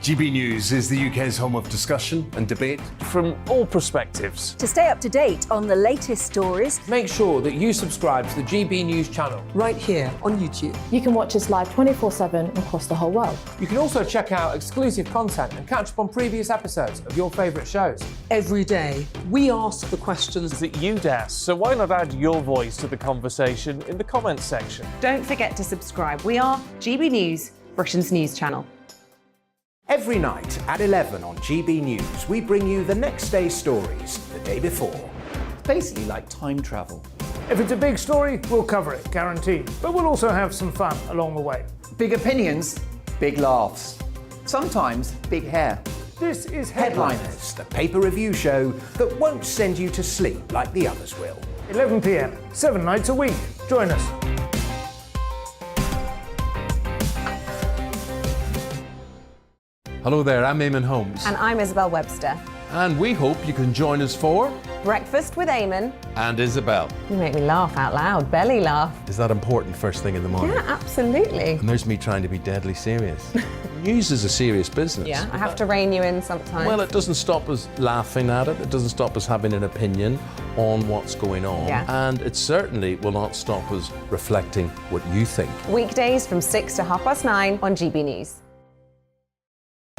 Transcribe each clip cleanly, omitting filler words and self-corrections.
GB News is the UK's home of discussion and debate from all perspectives. To stay up to date on the latest stories, make sure that you subscribe to the GB News channel right here on YouTube. You can watch us live 24/7 across the whole world. You can also check out exclusive content and catch up on previous episodes of your favourite shows. Every day, we ask the questions that you'd ask, so why not add your voice to the conversation in the comments section? Don't forget to subscribe. We are GB News, Britain's news channel. Every night at 11 on GB News, we bring you the next day's stories the day before. It's basically like time travel. If it's a big story, we'll cover it, guaranteed. But we'll also have some fun along the way. Big opinions, big laughs. Sometimes big hair. This is Headliners, the paper review show that won't send you to sleep like the others will. 11 p.m, 7 nights a week. Join us. Hello there, I'm Eamon Holmes. And I'm Isabel Webster. And we hope you can join us for Breakfast with Eamon. And Isabel. You make me laugh out loud, belly laugh. Is that important first thing in the morning? Yeah, absolutely. And there's me trying to be deadly serious. News is a serious business. Yeah, I have to rein you in sometimes. Well, it doesn't stop us laughing at it. It doesn't stop us having an opinion on what's going on. Yeah. And it certainly will not stop us reflecting what you think. Weekdays from 6 to 9:30 on GB News.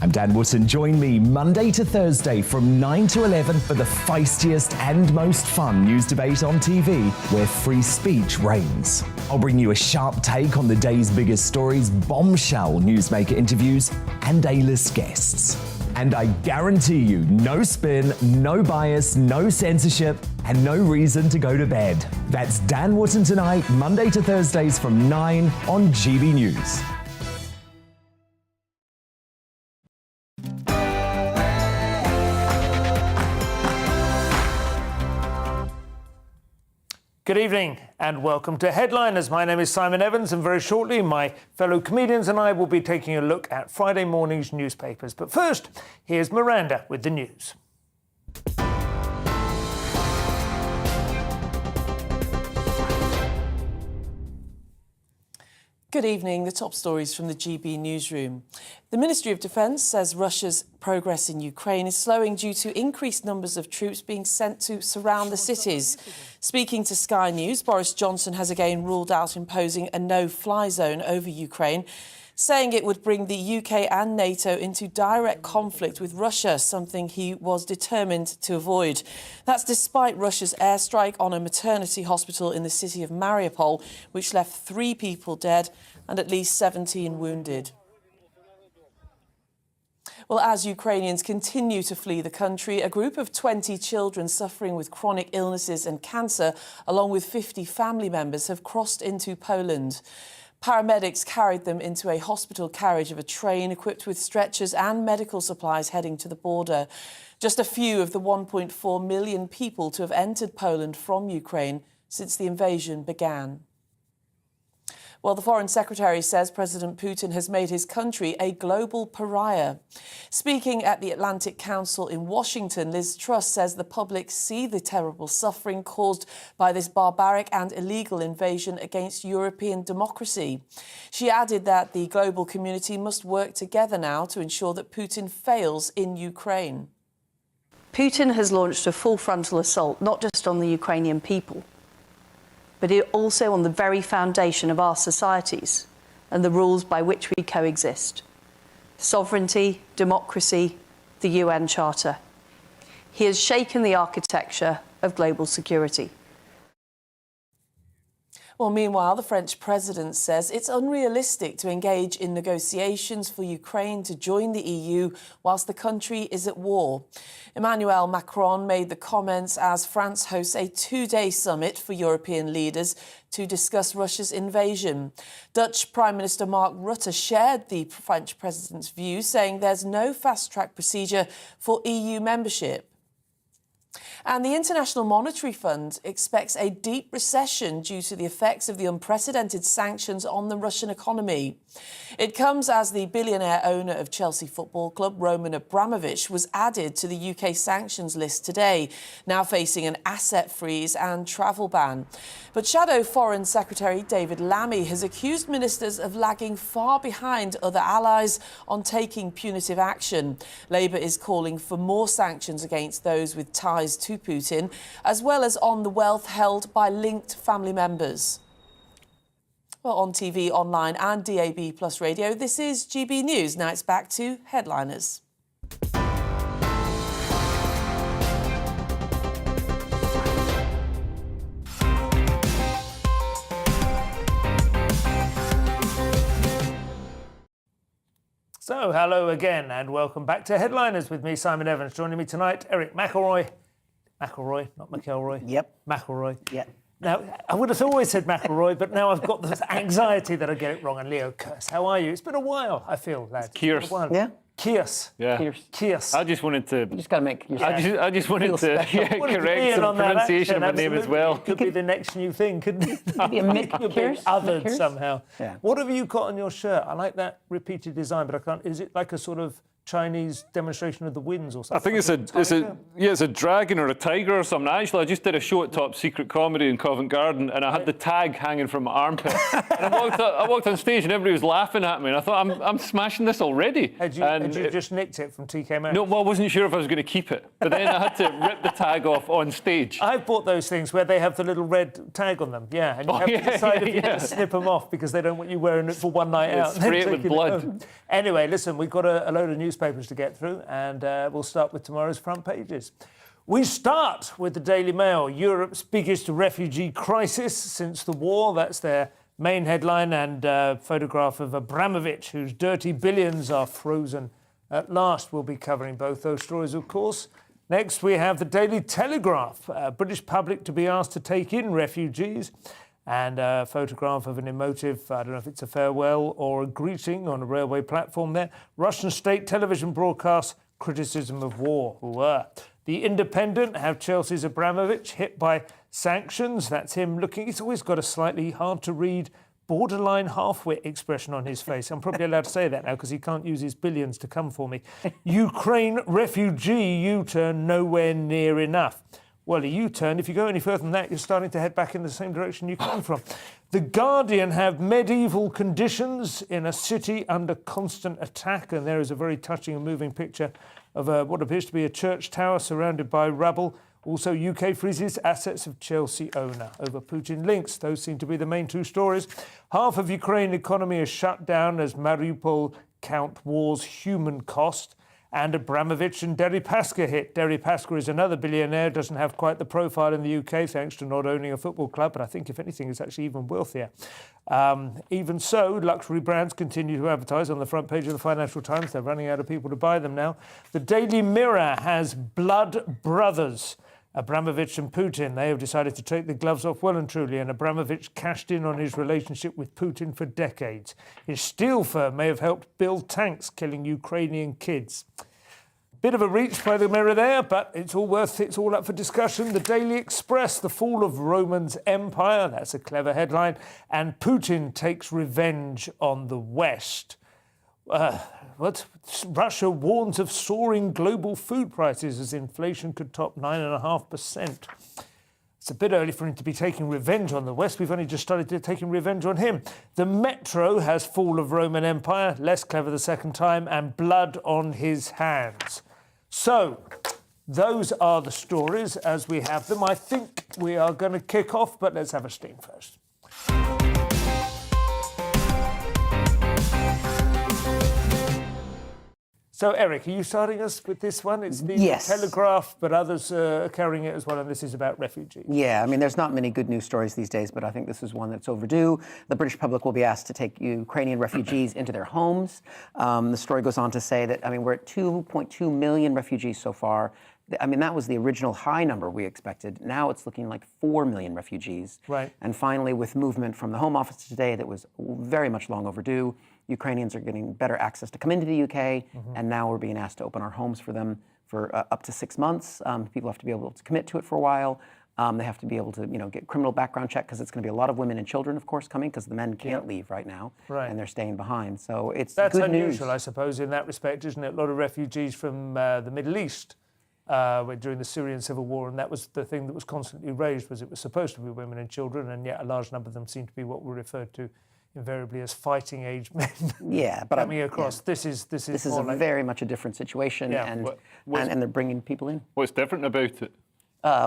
I'm Dan Wootton. Join me Monday to Thursday from 9 to 11 for the feistiest and most fun news debate on TV, where free speech reigns. I'll bring you a sharp take on the day's biggest stories, bombshell newsmaker interviews, and A-list guests. And I guarantee you, no spin, no bias, no censorship, and no reason to go to bed. That's Dan Wootton tonight, Monday to Thursdays from 9 on GB News. Good evening and welcome to Headliners. My name is Simon Evans, and very shortly my fellow comedians and I will be taking a look at Friday morning's newspapers. But first, here's Miranda with the news. Good evening. The top stories from the GB newsroom. The Ministry of Defence says Russia's progress in Ukraine is slowing due to increased numbers of troops being sent to surround the cities. Speaking to Sky News, Boris Johnson has again ruled out imposing a no-fly zone over Ukraine, saying it would bring the UK and NATO into direct conflict with Russia, something he was determined to avoid. That's despite Russia's airstrike on a maternity hospital in the city of Mariupol, which left 3 people dead and at least 17 wounded. Well, as Ukrainians continue to flee the country, a group of 20 children suffering with chronic illnesses and cancer, along with 50 family members, have crossed into Poland. Paramedics carried them into a hospital carriage of a train equipped with stretchers and medical supplies heading to the border. Just a few of the 1.4 million people to have entered Poland from Ukraine since the invasion began. Well, the Foreign Secretary says President Putin has made his country a global pariah. Speaking at the Atlantic Council in Washington, Liz Truss says the public see the terrible suffering caused by this barbaric and illegal invasion against European democracy. She added that the global community must work together now to ensure that Putin fails in Ukraine. Putin has launched a full frontal assault, not just on the Ukrainian people, but also on the very foundation of our societies and the rules by which we coexist. Sovereignty, democracy, the UN Charter. He has shaken the architecture of global security. Well, meanwhile, the French president says it's unrealistic to engage in negotiations for Ukraine to join the EU whilst the country is at war. Emmanuel Macron made the comments as France hosts a 2-day summit for European leaders to discuss Russia's invasion. Dutch Prime Minister Mark Rutte shared the French president's view, saying there's no fast-track procedure for EU membership. And the International Monetary Fund expects a deep recession due to the effects of the unprecedented sanctions on the Russian economy. It comes as the billionaire owner of Chelsea Football Club, Roman Abramovich, was added to the UK sanctions list today, now facing an asset freeze and travel ban. But Shadow Foreign Secretary David Lammy has accused ministers of lagging far behind other allies on taking punitive action. Labour is calling for more sanctions against those with ties to Putin, as well as on the wealth held by linked family members. Well, on TV, online and DAB Plus radio, this is GB News. Now it's back to headliners. So, hello again and welcome back to Headliners with me, Simon Evans. Joining me tonight, Eric McElroy. McElroy, not McElroy. Yep. McElroy. Yep. Now, I would have always said McElroy, but now I've got this anxiety that I get it wrong. And Leo Kearse, how are you? It's been a while, I feel, lads. Kearse. Yeah. Kearse. Yeah. Kearse. I just wanted to. You just got to make yourself I just wanted to correct some pronunciation of my name as well. It could be the next new thing, couldn't it? Be a Mick You're being Kearse? othered Kearse? somehow. Yeah. What have you got on your shirt? I like that repeated design, but I can't. Is it like a sort of Chinese demonstration of the winds or something? I think it's a dragon or a tiger or something. Actually, I just did a show at Top Secret Comedy in Covent Garden, and I had the tag hanging from my armpit. And I walked on stage, and everybody was laughing at me, and I thought, I'm smashing this already. Had you just nicked it from TK Maxx? No, well, I wasn't sure if I was going to keep it, but then I had to rip the tag off on stage. I've bought those things where they have the little red tag on them, yeah, and you have to decide if you're going to snip them off because they don't want you wearing it for one night out. Spray it with blood. Anyway, listen, we've got a load of newspapers to get through, and we'll start with tomorrow's front pages. We start with the Daily Mail, Europe's biggest refugee crisis since the war. That's their main headline, and a photograph of Abramovich, whose dirty billions are frozen at last. We'll be covering both those stories, of course. Next, we have the Daily Telegraph, British public to be asked to take in refugees, and a photograph of an emotive, I don't know if it's a farewell or a greeting on a railway platform there. Russian state television broadcasts criticism of war. The Independent have Chelsea's Abramovich hit by sanctions. That's him looking. He's always got a slightly hard-to-read, borderline half-wit expression on his face. I'm probably allowed to say that now because he can't use his billions to come for me. Ukraine refugee U-turn nowhere near enough. Well, a U-turn, if you go any further than that, you're starting to head back in the same direction you came from. The Guardian have medieval conditions in a city under constant attack, and there is a very touching and moving picture of what appears to be a church tower surrounded by rubble. Also, UK freezes assets of Chelsea owner over Putin links. Those seem to be the main two stories. Half of Ukraine economy is shut down as Mariupol count war's human cost. And Abramovich and Deripaska hit. Deripaska is another billionaire, doesn't have quite the profile in the UK thanks to not owning a football club, but I think, if anything, is actually even wealthier. Even so, luxury brands continue to advertise on the front page of the Financial Times. They're running out of people to buy them now. The Daily Mirror has blood brothers. Abramovich and Putin, they have decided to take the gloves off well and truly, and Abramovich cashed in on his relationship with Putin for decades. His steel firm may have helped build tanks killing Ukrainian kids. Bit of a reach by the Mirror there, but it's all up for discussion. The Daily Express, the fall of Roman's empire, that's a clever headline, and Putin takes revenge on the West. Russia warns of soaring global food prices as inflation could top 9.5%. It's a bit early for him to be taking revenge on the West. We've only just started taking revenge on him. The Metro has fall of Roman Empire, less clever the second time, and blood on his hands. So, those are the stories as we have them. I think we are going to kick off, but let's have a steam first. So, Eric, are you starting us with this one? It's the Telegraph, but others are carrying it as well, and this is about refugees. Yeah, I mean, there's not many good news stories these days, but I think this is one that's overdue. The British public will be asked to take Ukrainian refugees into their homes. The story goes on to say that, I mean, we're at 2.2 million refugees so far. I mean, that was the original high number we expected. Now it's looking like 4 million refugees. Right. And finally, with movement from the Home Office today that was very much long overdue, Ukrainians are getting better access to come into the UK, and now we're being asked to open our homes for them. for up to 6 months. People have to be able to commit to it for a while. They have to be able to, get criminal background check, because it's going to be a lot of women and children, of course, coming, because the men can't leave right now, and they're staying behind. So it's That's good unusual, news. I suppose, in that respect, isn't it? A lot of refugees from the Middle East during the Syrian civil war, and that was the thing that was constantly raised, was it was supposed to be women and children, and yet a large number of them seem to be what were referred to invariably as fighting-age men. Yeah, but coming across. This is very much a different situation, and they're bringing people in. What's different about it?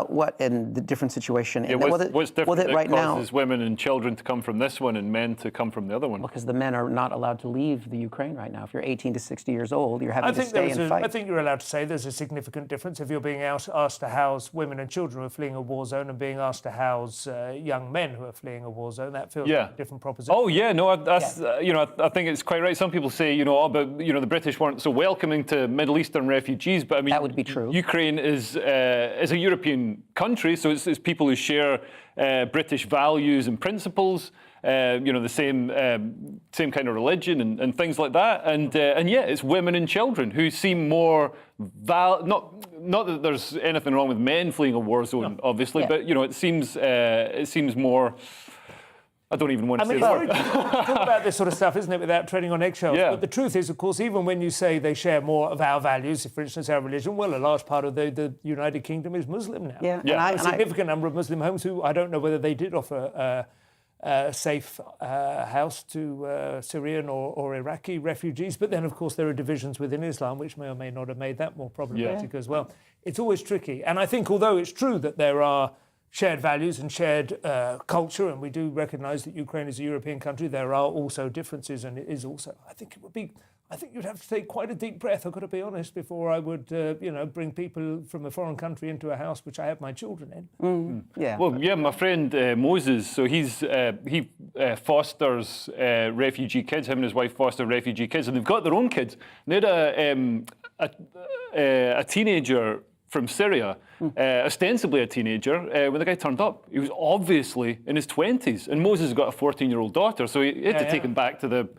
What in the different situation? Yeah, what's different that right now causes women and children to come from this one and men to come from the other one? Because the men are not allowed to leave the Ukraine right now. If you're 18 to 60 years old, you're having to stay and fight. I think you're allowed to say there's a significant difference if you're being asked to house women and children who are fleeing a war zone and being asked to house young men who are fleeing a war zone. That feels like a different proposition. Oh yeah, no, that's I think it's quite right. Some people say but the British weren't so welcoming to Middle Eastern refugees, but I mean that would be true. Ukraine is a European country. So it's people who share British values and principles, the same kind of religion and things like that. And it's women and children who seem more not that there's anything wrong with men fleeing a war zone, obviously, but it seems more. I don't even want to say that. Talk about this sort of stuff, isn't it, without treading on eggshells? Yeah. But the truth is, of course, even when you say they share more of our values, for instance, our religion, well, a large part of the United Kingdom is Muslim now. Yeah. A significant number of Muslim homes who, I don't know whether they did offer a safe house to Syrian or Iraqi refugees, but then, of course, there are divisions within Islam which may or may not have made that more problematic as well. It's always tricky. And I think, although it's true that there are shared values and shared culture, and we do recognise that Ukraine is a European country, there are also differences, and it is also, I think you'd have to take quite a deep breath, I've got to be honest, before I would, bring people from a foreign country into a house which I have my children in. Well, my friend Moses, so he fosters refugee kids. Him and his wife foster refugee kids, and they've got their own kids. They had a teenager from Syria, ostensibly a teenager, when the guy turned up. He was obviously in his 20s, and Moses has got a 14-year-old daughter, so he had to take him back to the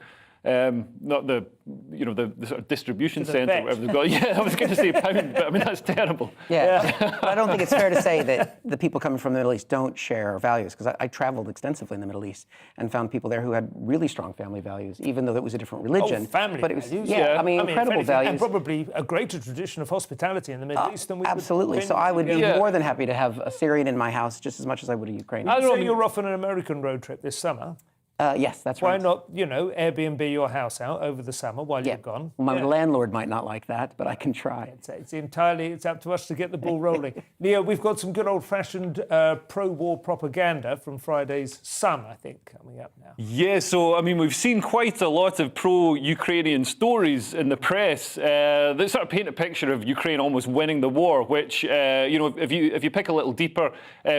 not the the sort of distribution centre, whatever they've got. Yeah, I was going to say pound, but I mean that's terrible. But I don't think it's fair to say that the people coming from the Middle East don't share our values, because I traveled extensively in the Middle East and found people there who had really strong family values, even though it was a different religion. Family but it was, values. Incredible values. And probably a greater tradition of hospitality in the Middle East than we absolutely. So I would be more than happy to have a Syrian in my house just as much as I would a Ukrainian. I don't know. You're off on an American road trip this summer. Yes, that's right. Why not, Airbnb your house out over the summer while you're gone? Well, my landlord might not like that, but I can try. It's up to us to get the ball rolling. Leo, we've got some good old-fashioned pro-war propaganda from Friday's Sun, I think, coming up now. Yeah, so, I mean, we've seen quite a lot of pro-Ukrainian stories in the press that sort of paint a picture of Ukraine almost winning the war, which, if you pick a little deeper,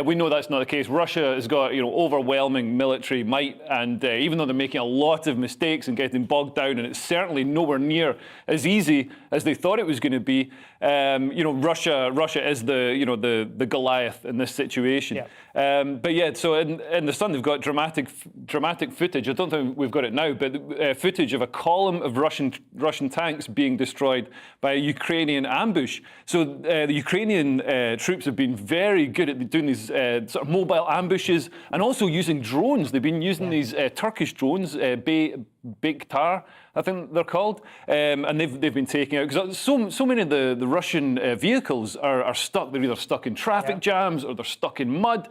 we know that's not the case. Russia has got, overwhelming military might, and even though they're making a lot of mistakes and getting bogged down, and it's certainly nowhere near as easy as they thought it was going to be, Russia is the Goliath in this situation. So in the Sun they've got dramatic footage. I don't think we've got it now, but footage of a column of Russian tanks being destroyed by a Ukrainian ambush. So the Ukrainian troops have been very good at doing these sort of mobile ambushes, and also using drones. They've been using these Turkish drones, Bayktar, I think they're called, and they've been taking out, because so many of the Russian vehicles are stuck. They're either stuck in traffic jams or they're stuck in mud,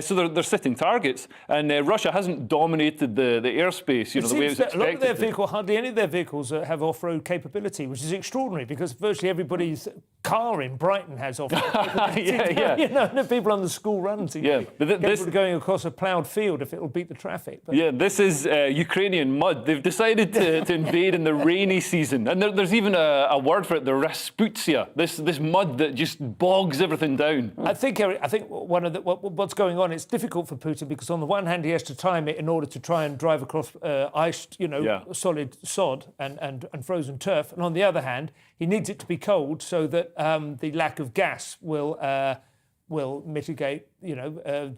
so they're sitting targets. And Russia hasn't dominated the airspace, the way it was expected. A lot of their vehicles, hardly any of their vehicles have off-road capability, which is extraordinary, because virtually everybody's car in Brighton has off-road capability. The people on the school runs, capable of going across a ploughed field if it'll beat the traffic. But this is Ukrainian mud. They've decided to invade in the rainy season, and there's even a word for it, the Rasputsia, this mud that just bogs everything down. I think one of what's going on, it's difficult for Putin, because on the one hand he has to time it in order to try and drive across iced, solid sod and frozen turf, and on the other hand he needs it to be cold so that the lack of gas will mitigate,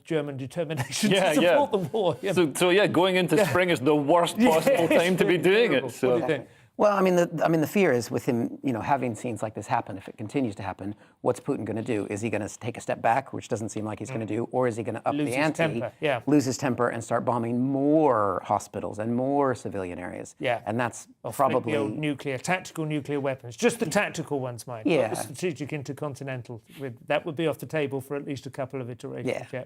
German determination to support the war. So going into spring is the worst possible time to be doing it. So. What do you think? Well, the fear is with him, having scenes like this happen, if it continues to happen, what's Putin going to do? Is he going to take a step back, which doesn't seem like he's going to do, or is he going to up the ante, lose his temper, and start bombing more hospitals and more civilian areas? Yeah, and that's probably the old tactical nuclear weapons, just the tactical ones, Mike. Yeah, not the strategic intercontinental. That would be off the table for at least a couple of iterations. Yeah.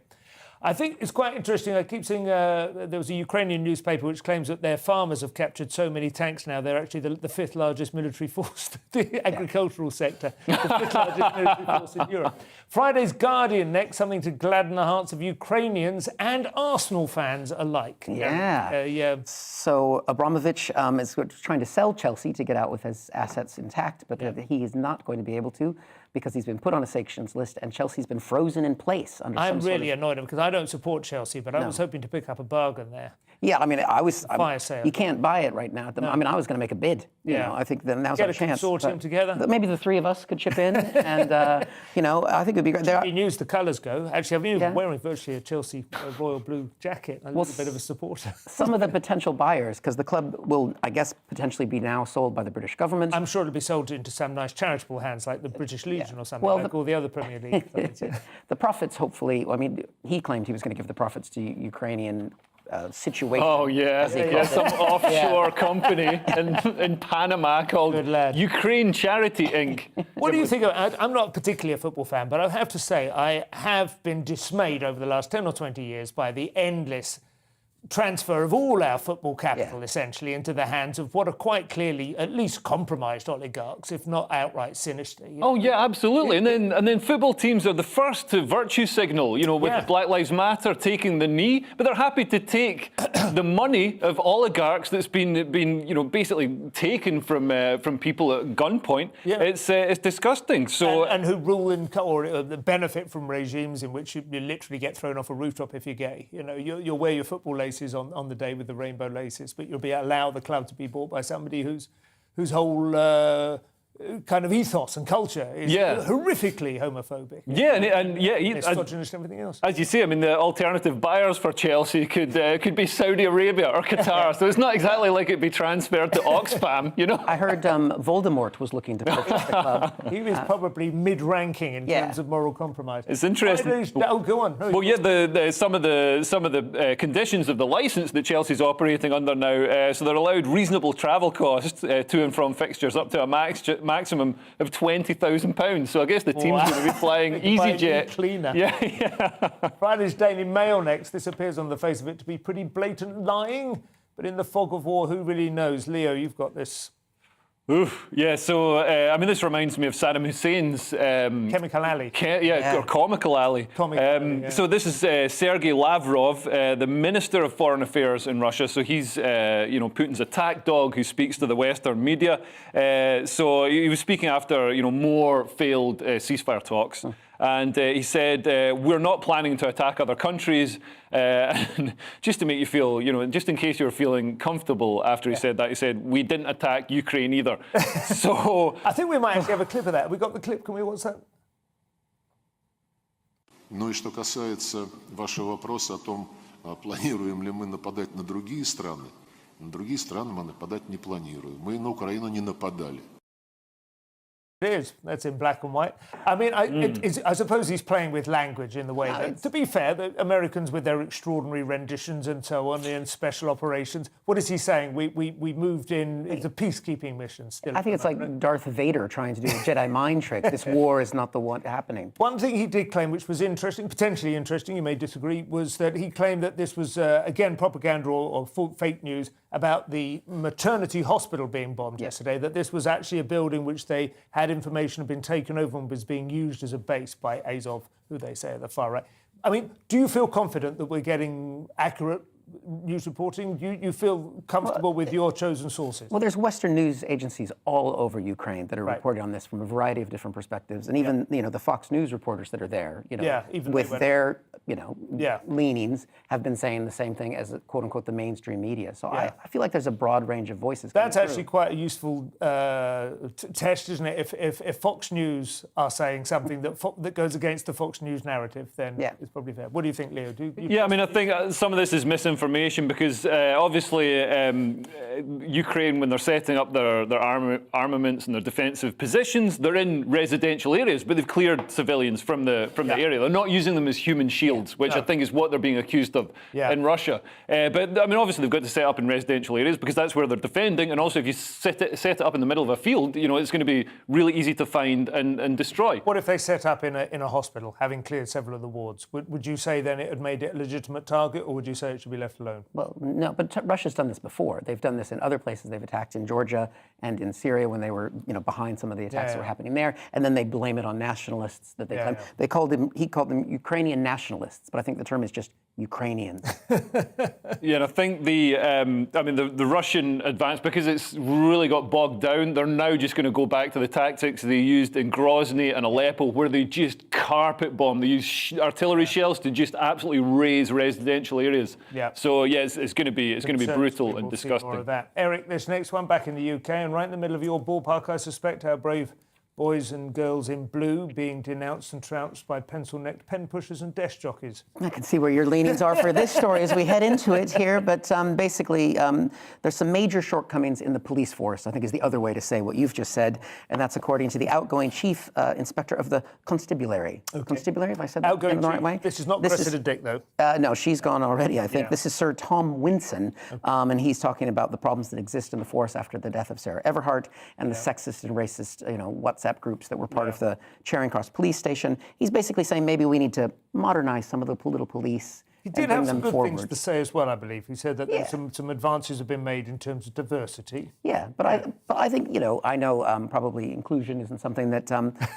I think it's quite interesting. I keep seeing there was a Ukrainian newspaper which claims that their farmers have captured so many tanks now. They're actually the fifth largest military force, the agricultural sector, the fifth largest military force in Europe. Friday's Guardian next, something to gladden the hearts of Ukrainians and Arsenal fans alike. Yeah. So Abramovich is trying to sell Chelsea to get out with his assets intact, but he is not going to be able to because he's been put on a sanctions list and Chelsea's been frozen in place. I'm really annoyed because I don't support Chelsea, but I was hoping to pick up a bargain there. Yeah, Fire sale. You can't buy it right now. I was going to make a bid. I think now's our chance. Get a consortium together. Maybe the three of us could chip in, and I think it'd be great. GBNews, the colours go. Actually, I've been wearing virtually a Chelsea royal blue jacket. A little bit of a supporter. Some of the potential buyers, because the club will, I guess, potentially be now sold by the British government. I'm sure it'll be sold into some nice charitable hands, like the British Legion or something, like all the other Premier League clubs. The profits, hopefully. He claimed he was going to give the profits to Ukrainian. Situation. Oh some offshore company in Panama called Ukraine Charity Inc. What do you think of it? I'm not particularly a football fan, but I have to say I have been dismayed over the last 10 or 20 years by the endless transfer of all our football capital essentially into the hands of what are quite clearly at least compromised oligarchs, if not outright sinister. Oh yeah, absolutely. And then football teams are the first to virtue signal, with Black Lives Matter taking the knee, but they're happy to take the money of oligarchs that's been basically taken from people at gunpoint. Yeah. It's disgusting. So and who rule or benefit from regimes in which you literally get thrown off a rooftop if you're gay. You'll wear your football laces on the day with the rainbow laces, but you'll allow the club to be bought by somebody whose whole kind of ethos and culture is horrifically homophobic. Misogynist and everything else. As you say, the alternative buyers for Chelsea could be Saudi Arabia or Qatar, so it's not exactly like it'd be transferred to Oxfam, I heard Voldemort was looking to purchase the club. He was probably mid-ranking in terms of moral compromise. It's interesting. Go on. Some of the conditions of the licence that Chelsea's operating under now, so they're allowed reasonable travel costs to and from fixtures up to a maximum of £20,000. So I guess the team's going to be flying EasyJet. Cleaner. Friday's Daily Mail next. This appears on the face of it to be pretty blatant lying, but in the fog of war, who really knows? Leo, you've got this. Oof, yeah, so, this reminds me of Saddam Hussein's... Chemical Alley. Or Comical Alley. So this is Sergei Lavrov, the Minister of Foreign Affairs in Russia. So he's, Putin's attack dog who speaks to the Western media. So he was speaking after, more failed ceasefire talks. And he said, we're not planning to attack other countries. And just to make you feel, just in case you were feeling comfortable after he said that, he said, we didn't attack Ukraine either. So I think we might actually have a clip of that. Have we got the clip? Can we watch that? Ну и что касается вашего вопроса о том, планируем ли мы нападать на другие страны мы нападать не планируем. Мы на Украину не нападали. It is. That's in black and white. I suppose he's playing with language in the way that, to be fair, the Americans with their extraordinary renditions and so on, and special operations, what is he saying? We moved in, it's a peacekeeping mission still. I think it's like Darth Vader trying to do a Jedi mind trick. This war is not the one happening. One thing he did claim, which was interesting, potentially interesting, you may disagree, was that he claimed that this was, again, propaganda or fake news about the maternity hospital being bombed yesterday, that this was actually a building which they had information had been taken over and was being used as a base by Azov, who they say are the far right. Do you feel confident that we're getting accurate news reporting? You feel comfortable with your chosen sources? Well, there's Western news agencies all over Ukraine that are reporting on this from a variety of different perspectives, and even the Fox News reporters that are there, with their leanings, have been saying the same thing as quote unquote the mainstream media. So I feel like there's a broad range of voices. That's actually quite a useful test, isn't it? If Fox News are saying something that goes against the Fox News narrative, then it's probably fair. What do you think, Leo? I think some of this is misinformation because obviously Ukraine, when they're setting up their armaments and their defensive positions, they're in residential areas, but they've cleared civilians from the area. They're not using them as human shields, which I think is what they're being accused of in Russia. But I mean, obviously they've got to set up in residential areas because that's where they're defending. And also, if you set it up in the middle of a field, you know, it's going to be really easy to find and destroy. What if they set up in a hospital, having cleared several of the wards? Would you say then it had made it a legitimate target, or would you say it should be left alone? Well, no, but Russia's done this before. They've done this in other places. They've attacked in Georgia and in Syria when they were, you know, behind some of the attacks that were happening there, and then they blame it on nationalists that they claim. He called them Ukrainian nationalists, but I think the term is just Ukrainians. Yeah, and I think the Russian advance, because it's really got bogged down, they're now just going to go back to the tactics they used in Grozny and Aleppo, where they just carpet bomb. They use artillery shells to just absolutely raze residential areas. Yeah. So yeah, it's going to be brutal and disgusting. More of that. Eric, this next one back in the UK, and right in the middle of your ballpark, I suspect, our brave boys and girls in blue being denounced and trounced by pencil-necked pen pushers and desk jockeys. I can see where your leanings are for this story as we head into it here, but basically there's some major shortcomings in the police force, I think is the other way to say what you've just said, and that's according to the outgoing chief inspector of the constabulary. Constabulary, if I said that in the right way? This is not Cressida Dick, though. No, she's gone already, I think. This is Sir Tom Winson, and he's talking about the problems that exist in the force after the death of Sarah Everhart and the sexist and racist, you know, WhatsApp groups that were part of the Charing Cross police station. He's basically saying maybe we need to modernize some of the little police. He did have some good things to say as well, I believe. He said that some advances have been made in terms of diversity. Yeah, but I think, you know, I know probably inclusion isn't something that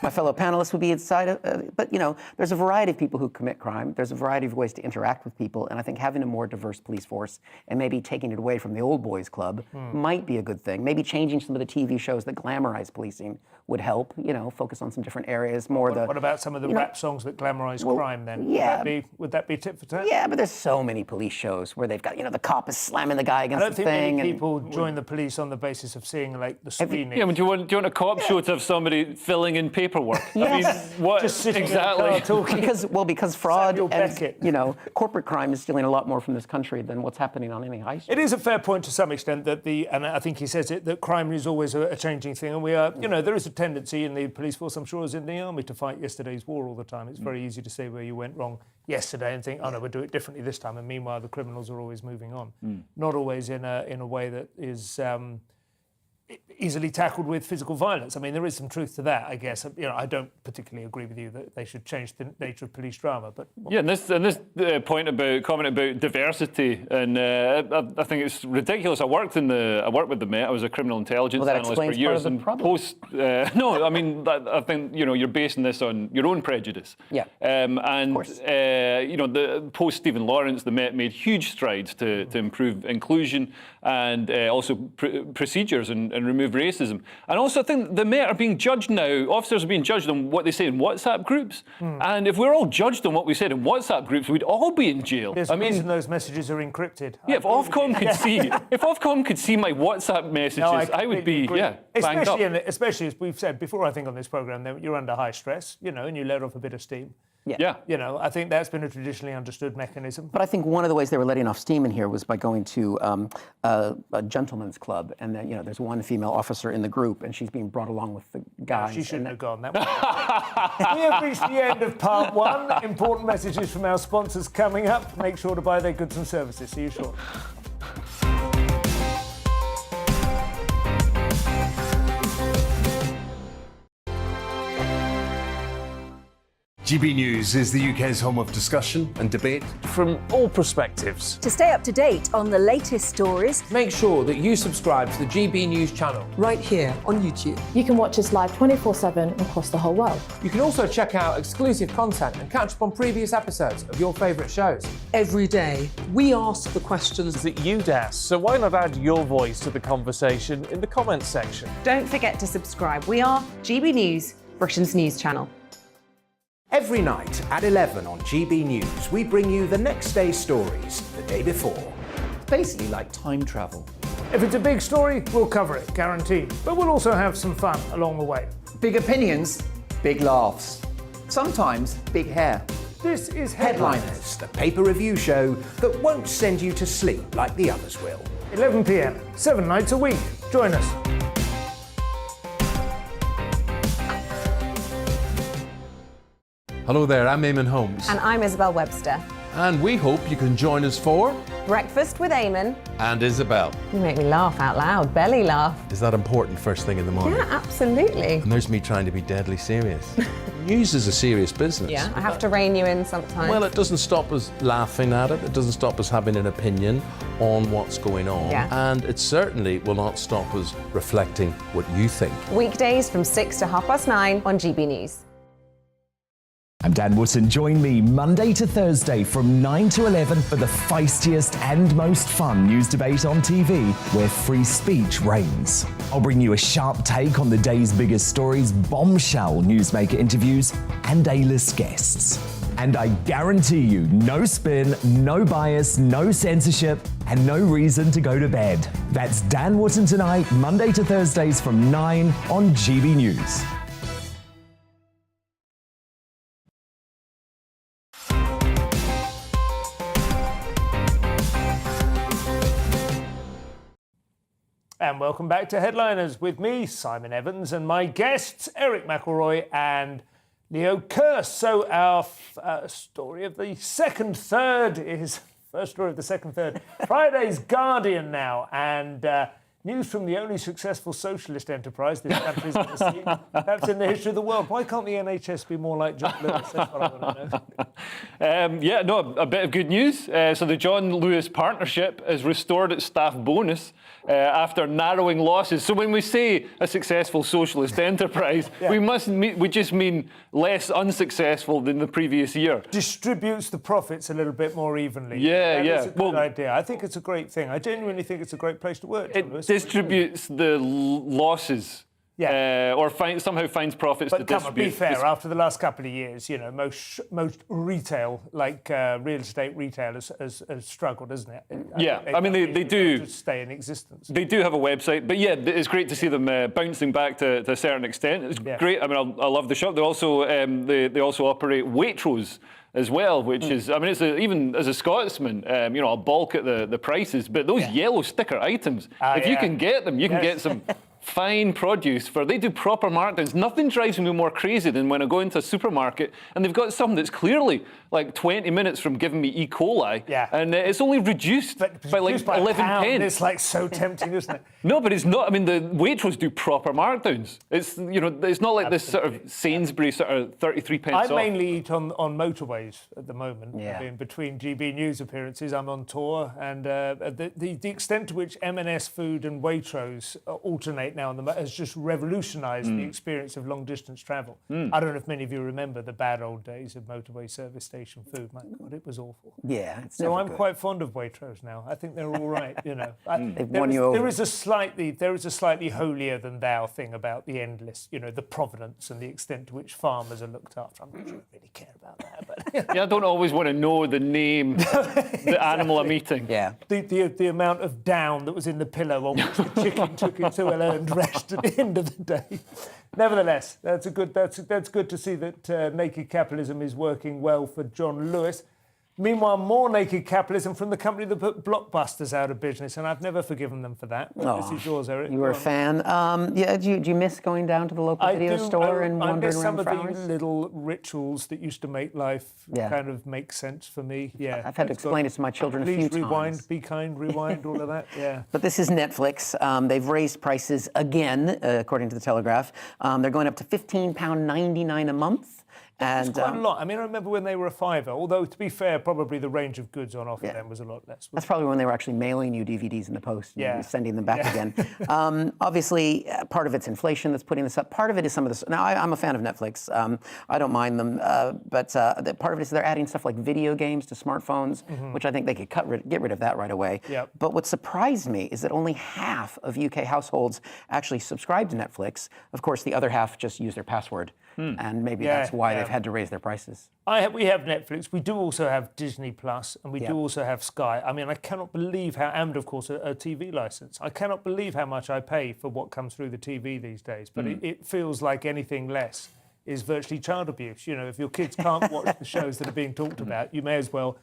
my fellow panelists would be inside of, but, you know, there's a variety of people who commit crime. There's a variety of ways to interact with people, and I think having a more diverse police force and maybe taking it away from the old boys club might be a good thing. Maybe changing some of the TV shows that glamorize policing would help, you know, focus on some different areas. What about some of the rap songs that glamorize crime then? Yeah. Would that be tit for tat? Yeah, but there's so many police shows where they've got, you know, the cop is slamming the guy against the thing. I don't think many people join the police on the basis of seeing, like, the screening. Yeah, but do you want a cop show to have somebody filling in paperwork? I mean, what just sitting exactly? Because fraud and, you know, corporate crime is stealing a lot more from this country than what's happening on any high street. It is a fair point to some extent that and I think he says it, that crime is always a changing thing, and we are, you know, there is a tendency in the police force, I'm sure as in the army, to fight yesterday's war all the time. It's very easy to say where you went wrong yesterday and think, oh no, we'll do it differently this time, and meanwhile the criminals are always moving on. Not always in a way that is easily tackled with physical violence. I mean, there is some truth to that, I guess. You know, I don't particularly agree with you that they should change the nature of police drama, but... Yeah, and this comment about diversity, and I think it's ridiculous. I worked with the Met. I was a criminal intelligence analyst for years. And no, I mean, I think, you know, you're basing this on your own prejudice. Yeah. You know, the post Stephen Lawrence, the Met made huge strides to improve inclusion and also procedures and remove racism. And also, I think the Met are being judged now. Officers are being judged on what they say in WhatsApp groups. And if we're all judged on what we said in WhatsApp groups, we'd all be in jail. There's a reason those messages are encrypted. Yeah, if Ofcom could see my WhatsApp messages, I would be banged up. Especially as we've said before, I think on this programme, that you're under high stress, you know, and you let off a bit of steam. Yeah. You know, I think that's been a traditionally understood mechanism. But I think one of the ways they were letting off steam in here was by going to a gentleman's club, and then, you know, there's one female officer in the group, and she's being brought along with the guys. She shouldn't have gone. That we have reached the end of part one. Important messages from our sponsors coming up. Make sure to buy their goods and services. See you shortly. GB News is the UK's home of discussion and debate from all perspectives. To stay up to date on the latest stories, make sure that you subscribe to the GB News channel right here on YouTube. You can watch us live 24/7 across the whole world. You can also check out exclusive content and catch up on previous episodes of your favourite shows. Every day, we ask the questions that you'd ask, so why not add your voice to the conversation in the comments section? Don't forget to subscribe. We are GB News, Britain's news channel. Every night at 11 on GB News, we bring you the next day's stories the day before. It's basically like time travel. If it's a big story, we'll cover it, guaranteed. But we'll also have some fun along the way. Big opinions, big laughs. Sometimes big hair. This is Headliners, the paper review show that won't send you to sleep like the others will. 11 p.m, 7 nights a week. Join us. Hello there, I'm Eamon Holmes. And I'm Isabel Webster. And we hope you can join us for Breakfast with Eamon and Isabel. You make me laugh out loud, belly laugh. Is that important first thing in the morning? Yeah, absolutely. And there's me trying to be deadly serious. News is a serious business. Yeah, I have to rein you in sometimes. Well, it doesn't stop us laughing at it. It doesn't stop us having an opinion on what's going on. Yeah. And it certainly will not stop us reflecting what you think. Weekdays from 6 to 9:30 on GB News. I'm Dan Wootton. Join me Monday to Thursday from 9 to 11 for the feistiest and most fun news debate on TV, where free speech reigns. I'll bring you a sharp take on the day's biggest stories, bombshell newsmaker interviews, and A-list guests. And I guarantee you, no spin, no bias, no censorship, and no reason to go to bed. That's Dan Wootton Tonight, Monday to Thursdays from 9 on GB News. And welcome back to Headliners with me, Simon Evans, and my guests, Eric McElroy and Leo Kearse. So our story of the second third is, first story of the second third, Friday's Guardian now, and news from the only successful socialist enterprise this country's ever seen, perhaps in the history of the world. Why can't the NHS be more like John Lewis? That's what I want to know. A bit of good news. So the John Lewis partnership has restored its staff bonus after narrowing losses. So when we say a successful socialist enterprise, we just mean less unsuccessful than the previous year. Distributes the profits a little bit more evenly. Yeah, That is a good idea. I think it's a great thing. I genuinely think it's a great place to work. It distributes the losses. Or somehow finds profits to distribute. But be fair, after the last couple of years, you know, most retail, like real estate retail, has struggled, hasn't it? I mean, they do stay in existence. They do have a website, but yeah, it's great to see them bouncing back to a certain extent. It's great. I mean, I love the shop. They also they also operate Waitrose as well, which is, I mean, it's even as a Scotsman, you know, I'll balk at the prices, but those yellow sticker items, if you can get them, you can get some fine produce they do proper markdowns. Nothing drives me more crazy than when I go into a supermarket and they've got something that's clearly like 20 minutes from giving me E. coli, and it's only reduced by like 11 pence. It's like so tempting, isn't it? No, but it's not. I mean, the Waitrose do proper markdowns. It's, you know, it's not like this sort of Sainsbury sort of 33 pence off. I mainly eat on motorways at the moment. I mean, between GB News appearances, I'm on tour, and the extent to which M&S Food and Waitrose alternate now has just revolutionised the experience of long-distance travel. I don't know if many of you remember the bad old days of motorway service station food. My God, it was awful. Yeah, it's so I'm good. quite fond of Waitrose now. I think they're all right. You know, They've won you over. There is a slightly holier than thou thing about the endless. You know, the provenance and the extent to which farmers are looked after. I'm not sure I really care about that, but I don't always want to know the name, the animal I'm eating. Yeah. The amount of down that was in the pillow on which the chicken took its well-earned rest at the end of the day. Nevertheless, that's good to see that naked capitalism is working well for John Lewis. Meanwhile, more naked capitalism from the company that put Blockbusters out of business, and I've never forgiven them for that. This is yours, Eric. You were a fan. Do you miss going down to the local video store and wandering around for hours? I miss some of the little rituals that used to make life kind of make sense for me. Yeah, I've had to explain it to my children a few times. Please rewind, be kind, rewind, all of that. Yeah. But this is Netflix. They've raised prices again, according to the Telegraph. They're going up to £15.99 a month. It's quite a lot. I mean, I remember when they were a fiver, although, to be fair, probably the range of goods on offer then was a lot less. That's probably when they were actually mailing you DVDs in the post and sending them back again. Obviously, part of it's inflation that's putting this up. Part of it is some of this. Now, I'm a fan of Netflix. I don't mind them. But part of it is they're adding stuff like video games to smartphones, which I think they could get rid of that right away. Yep. But what surprised me is that only half of UK households actually subscribe to Netflix. Of course, the other half just use their password. And maybe that's why they've had to raise their prices. We have Netflix. We do also have Disney Plus, and we do also have Sky. I mean, I cannot believe how, and of course a TV license. I cannot believe how much I pay for what comes through the TV these days. But it feels like anything less is virtually child abuse. You know, if your kids can't watch the shows that are being talked about, you may as well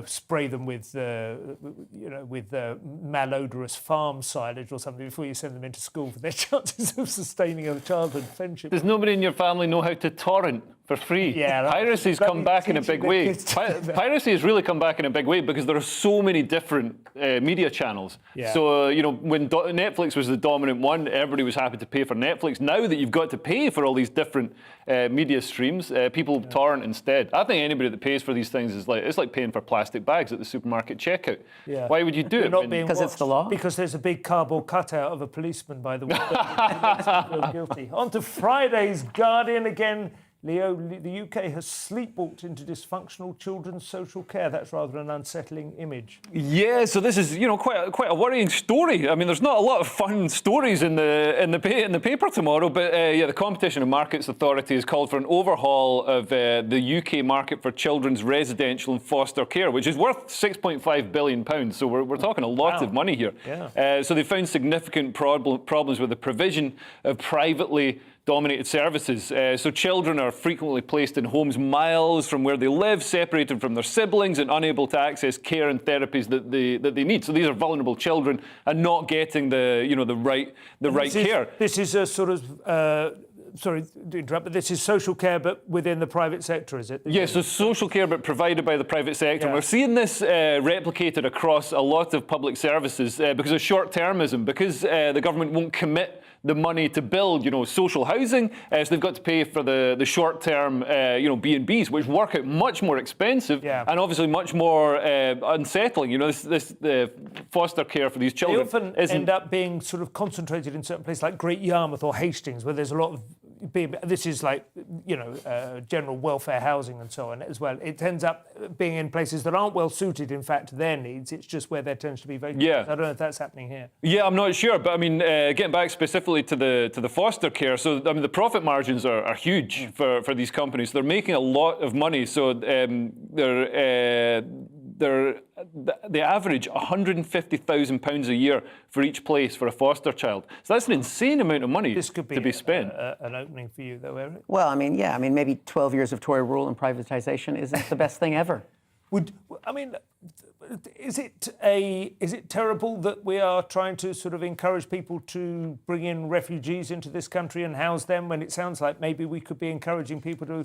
spray them with, with malodorous farm silage or something before you send them into school for their chances of sustaining a childhood friendship. Does nobody in your family know how to torrent for free? Yeah, piracy's come back in a big way. Piracy has really come back in a big way because there are so many different media channels. Yeah. So, when Netflix was the dominant one, everybody was happy to pay for Netflix. Now that you've got to pay for all these different media streams, people torrent instead. I think anybody that pays for these things it's like paying for plastic bags at the supermarket checkout. Yeah. Why would you do it? Because it's the law? Because there's a big cardboard cutout of a policeman by the window. Makes me feel guilty. On to Friday's Guardian again. Leo, the UK has sleepwalked into dysfunctional children's social care. That's rather an unsettling image. Yeah, so this is quite a worrying story. I mean, there's not a lot of fun stories in the paper tomorrow, but the Competition and Markets Authority has called for an overhaul of the UK market for children's residential and foster care, which is worth £6.5 billion. So we're talking a lot of money here. Yeah. So they found significant problems with the provision of privately dominated services. So children are frequently placed in homes miles from where they live, separated from their siblings and unable to access care and therapies that they need. So these are vulnerable children and not getting the right care. This is a sort of sorry to interrupt, but this is social care, but within the private sector, is it? Yes, so social care, but provided by the private sector. Yeah. We're seeing this replicated across a lot of public services because of short-termism, because the government won't commit the money to build, social housing, so they've got to pay for the short-term, B&Bs, which work out much more expensive and obviously much more unsettling. This foster care for these children They often end up being sort of concentrated in certain places like Great Yarmouth or Hastings, where there's a lot of this is like, general welfare housing and so on as well. It ends up being in places that aren't well suited, in fact, to their needs. It's just where there tends to be vacancies. Yeah. I don't know if that's happening here. Yeah, I'm not sure, but I mean, getting back specifically to the foster care, so I mean, the profit margins are huge for these companies. They're making a lot of money, so they average £150,000 a year for each place for a foster child. So that's an insane amount of money to be spent. An opening for you, though, Eric. Well, I mean, maybe 12 years of Tory rule and privatisation isn't the best thing ever. Is it terrible that we are trying to sort of encourage people to bring in refugees into this country and house them, when it sounds like maybe we could be encouraging people to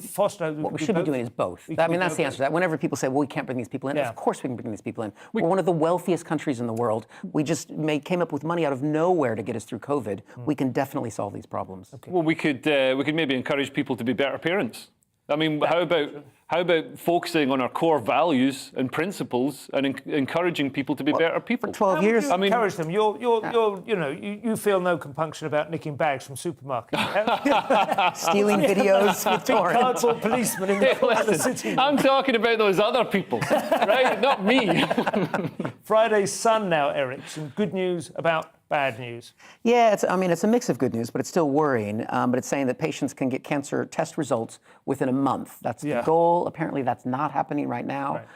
foster? What we should be doing is both. I mean, that's the answer to that. Whenever people say, well, we can't bring these people in, of course we can bring these people in. We're one of the wealthiest countries in the world. We just came up with money out of nowhere to get us through COVID. We can definitely solve these problems. Okay. Well, we could maybe encourage people to be better parents. I mean, how about focusing on our core values and principles and encouraging people to be better people? For 12 years, I mean, encourage them. You feel no compunction about nicking bags from supermarkets, stealing videos with torrents. Cardboard policemen in the corner of the city. I'm talking about those other people, right? Not me. Friday's Sun now, Eric. Some good news about bad news. Yeah, it's a mix of good news, but it's still worrying. But it's saying that patients can get cancer test results within a month. That's the goal. Apparently, that's not happening right now. Right.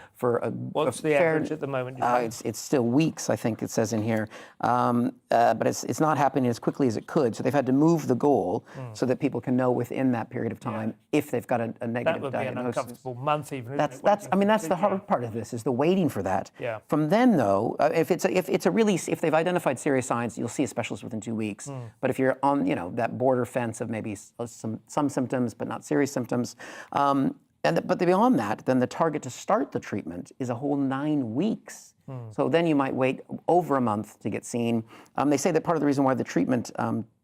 What's the average at the moment? It's still weeks, I think it says in here. But it's not happening as quickly as it could. So they've had to move the goal so that people can know within that period of time if they've got a negative diagnosis. That would be an uncomfortable month, even. That's the hard part of this, is the waiting for that. Yeah. From then, though, if they've identified serious signs, you'll see a specialist within 2 weeks. But if you're on that border fence of maybe some symptoms but not serious symptoms, but beyond that, then the target to start the treatment is a whole 9 weeks. So then you might wait over a month to get seen. They say that part of the reason why the treatment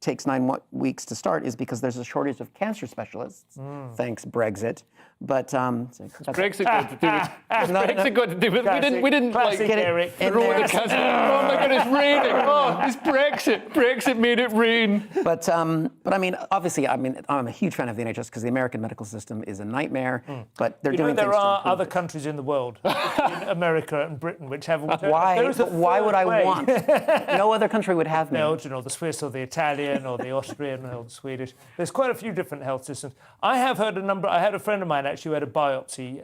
takes 9 weeks to start is because there's a shortage of cancer specialists, thanks Brexit. But Brexit got to do with Brexit got to do with we didn't like get it throw the cancer. Oh my God, it's raining! Oh, it's Brexit. Brexit made it rain. But I mean, obviously, I'm a huge fan of the NHS because the American medical system is a nightmare. But they're doing things. There are other countries in the world, in America and Britain, which have. Why would I want? No other country would have me. Belgian or the Swiss or the Italian or the Austrian or the Swedish. There's quite a few different health systems. I have heard a number. I had a friend of mine actually who had a biopsy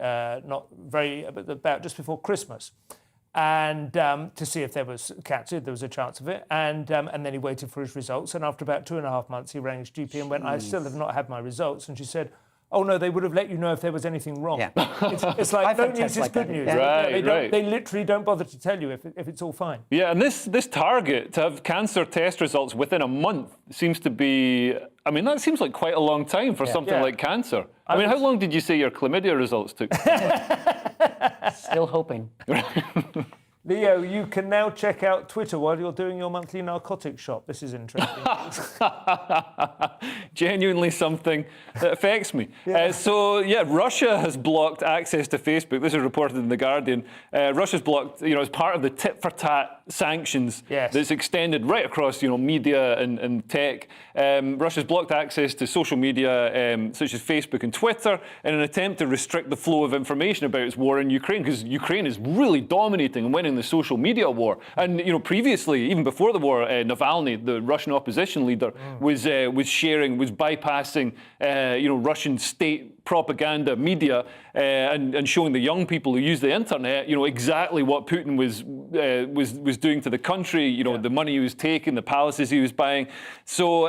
about just before Christmas, and to see if there was cancer, there was a chance of it, and then he waited for his results, and after about 2.5 months he rang his GP and went, I still have not had my results, and she said, oh no, they would have let you know if there was anything wrong. Yeah. It's like I've no had news tests is like good that. news. Right. They literally don't bother to tell you if it's all fine. Yeah, and this target to have cancer test results within a month seems to be, I mean, that seems like quite a long time for something like cancer. I mean, how long did you say your chlamydia results took? Still hoping. Leo, you can now check out Twitter while you're doing your monthly narcotics shop. This is interesting. Genuinely something that affects me. Russia has blocked access to Facebook. This is reported in The Guardian. Russia's blocked, as part of the tit-for-tat sanctions that's extended right across, media and tech. Russia's blocked access to social media such as Facebook and Twitter in an attempt to restrict the flow of information about its war in Ukraine, because Ukraine is really dominating and winning the social media war. And previously, even before the war, Navalny, the Russian opposition leader, was bypassing Russian state propaganda media and showing the young people who use the internet exactly what Putin was doing to the country, the money he was taking, the palaces he was buying. So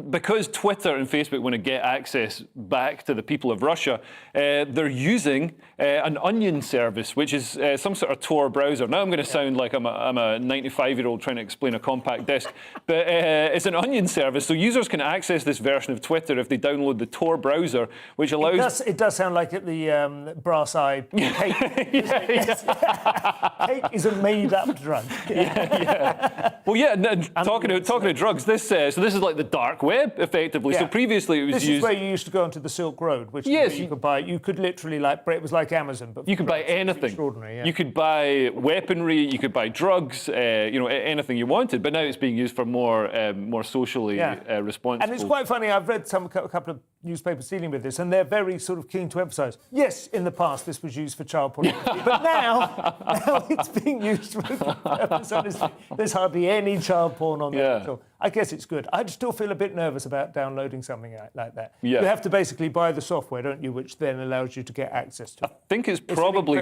because Twitter and Facebook want to get access back to the people of Russia, they're using an Onion service, which is some sort of Tor browser. Now I'm going to sound like I'm a 95-year-old trying to explain a compact disc, but it's an Onion service. So users can access this version of Twitter if they download the Tor browser, which allows... It does sound like at the Brass Eye cake. Cake is a made-up drug. Well, and talking to drugs, this is like the dark web, effectively. So previously it was This is where you used to go onto the Silk Road, which you could buy. You could literally, it was like Amazon, but you could buy anything. Extraordinary, yeah. You could buy weaponry, you could buy drugs, anything you wanted. But now it's being used for more socially responsible. And it's quite funny. I've read a couple of newspapers dealing with this, and they're very sort of keen to emphasise. Yes, in the past this was used for child pornography, but now it's being used for a good purpose. Honestly, there's hardly any child porn on there at all. I guess it's good. I'd still feel a bit nervous about downloading something like that. Yeah. You have to basically buy the software, don't you, which then allows you to get access to it. I think it's probably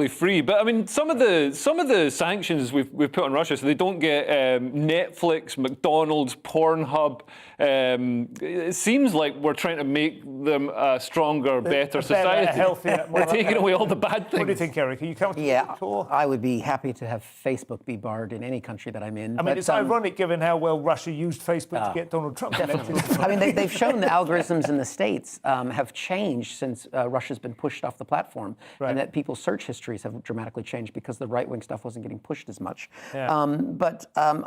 free. But I mean, some of the sanctions we've put on Russia, so they don't get Netflix, McDonald's, Pornhub. It seems like we're trying to make them a stronger, better society. Healthier, we're taking away all the bad things. What do you think, Eric? Are you comfortable with the tour? I would be happy to have Facebook be barred in any country that I'm in. I mean, it's ironic given how well Russia used Facebook to get Donald Trump elected. I mean, they've shown the algorithms in the States have changed since Russia's been pushed off the platform, and that people's search histories have dramatically changed because the right-wing stuff wasn't getting pushed as much. I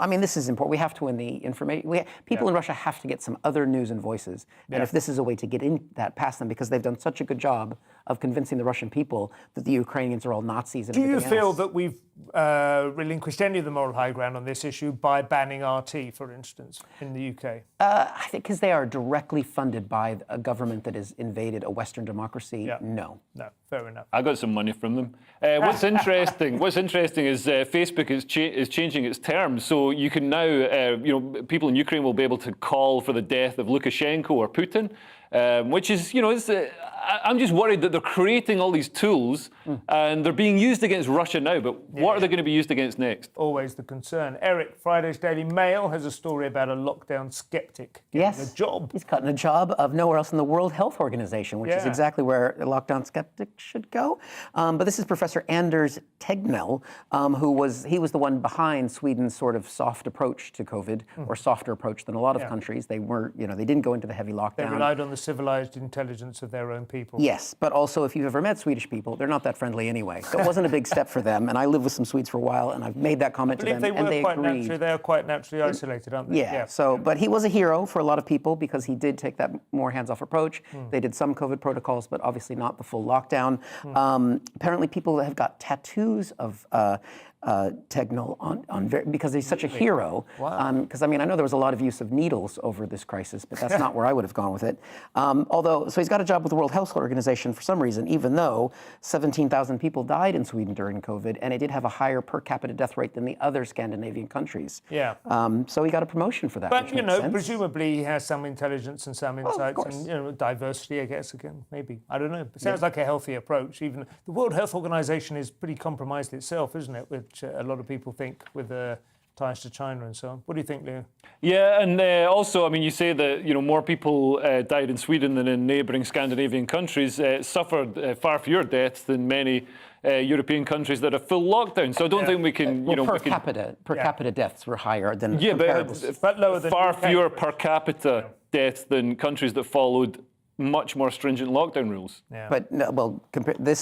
mean, this is important. We have to win the information. People in Russia have to get some other news and voices. And if this is a way to get in that past them, because they've done such a good job of convincing the Russian people that the Ukrainians are all Nazis and everything else. Do you feel that we've relinquished any of the moral high ground on this issue by banning RT, for instance, in the UK? I think because they are directly funded by a government that has invaded a Western democracy, no. No, fair enough. I got some money from them. What's interesting is Facebook is changing its terms, so you can now, people in Ukraine will be able to call for the death of Lukashenko or Putin, which is, I'm just worried that they're creating all these tools and they're being used against Russia now, but what are they going to be used against next? Always the concern. Eric, Friday's Daily Mail has a story about a lockdown skeptic getting a job. He's gotten a job of nowhere else in the World Health Organization, which is exactly where a lockdown skeptic should go. But this is Professor Anders Tegnell, he was the one behind Sweden's sort of soft approach to COVID, or softer approach than a lot of countries. They weren't, they didn't go into the heavy lockdown. They relied on the civilized intelligence of their own people. Yes, but also if you've ever met Swedish people, they're not that friendly anyway. So it wasn't a big step for them. And I lived with some Swedes for a while, and I've made that comment to them, and they agreed. They are quite naturally isolated, aren't they? Yeah. But he was a hero for a lot of people because he did take that more hands-off approach. They did some COVID protocols, but obviously not the full lockdown. Apparently, people have got tattoos of Tegnell because he's such a hero. Because I know there was a lot of use of needles over this crisis, but that's not where I would have gone with it. So he's got a job with the World Health Organization for some reason, even though 17,000 people died in Sweden during COVID, and it did have a higher per capita death rate than the other Scandinavian countries. So he got a promotion for that. But presumably he has some intelligence and some insights and diversity, I guess. Again, maybe I don't know. It sounds like a healthy approach. Even the World Health Organization is pretty compromised itself, isn't it? Which a lot of people think with ties to China and so on. What do you think, Leo? Yeah, and also, I mean, you say that more people died in Sweden than in neighbouring Scandinavian countries, suffered far fewer deaths than many European countries that have full lockdown. So I don't think we can, per capita deaths were higher than but lower than far fewer per capita deaths than countries that followed much more stringent lockdown rules. Yeah. But the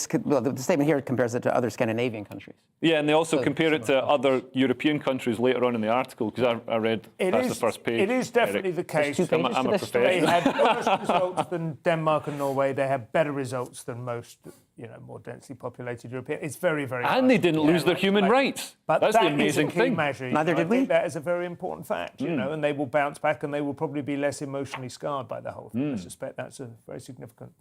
statement here compares it to other Scandinavian countries. Yeah, and they also compare it to other European countries later on in the article, because I read past the first page. It is definitely the case. I'm a professional. They had worse results than Denmark and Norway. They have better results than most, more densely populated European. It's very, very And they didn't lose their human rights. But that's the amazing thing. Neither did we. I think that is a very important fact, and they will bounce back and they will probably be less emotionally scarred by the whole thing. I suspect that's a very significant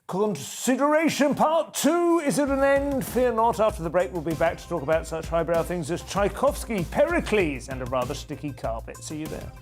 consideration. Part 2 is at an end. Fear not. After the break, we'll be back to talk about such highbrow things as Tchaikovsky, Pericles, and a rather sticky carpet. See you there.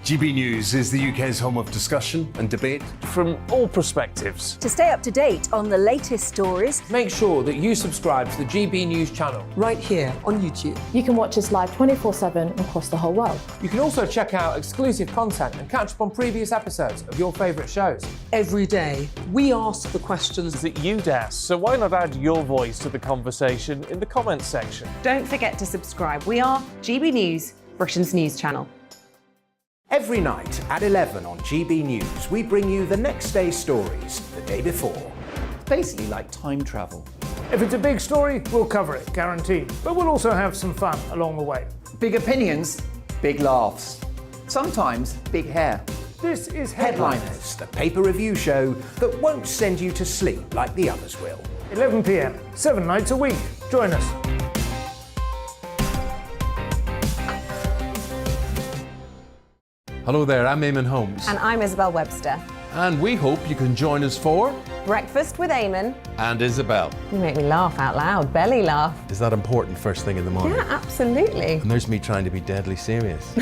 GB News is the UK's home of discussion and debate from all perspectives. To stay up to date on the latest stories, make sure that you subscribe to the GB News channel right here on YouTube. You can watch us live 24/7 across the whole world. You can also check out exclusive content and catch up on previous episodes of your favourite shows. Every day, we ask the questions that you'd ask, so why not add your voice to the conversation in the comments section? Don't forget to subscribe. We are GB News, Britain's news channel. Every night at 11 on GB News, we bring you the next day's stories the day before. It's basically like time travel. If it's a big story, we'll cover it, guaranteed. But we'll also have some fun along the way. Big opinions, big laughs. Sometimes big hair. This is Headliners, the paper review show that won't send you to sleep like the others will. 11 p.m, 7 nights a week. Join us. Hello there, I'm Eamon Holmes. And I'm Isabel Webster. And we hope you can join us for Breakfast with Eamon and Isabel. You make me laugh out loud, belly laugh. Is that important first thing in the morning? Yeah, absolutely. And there's me trying to be deadly serious.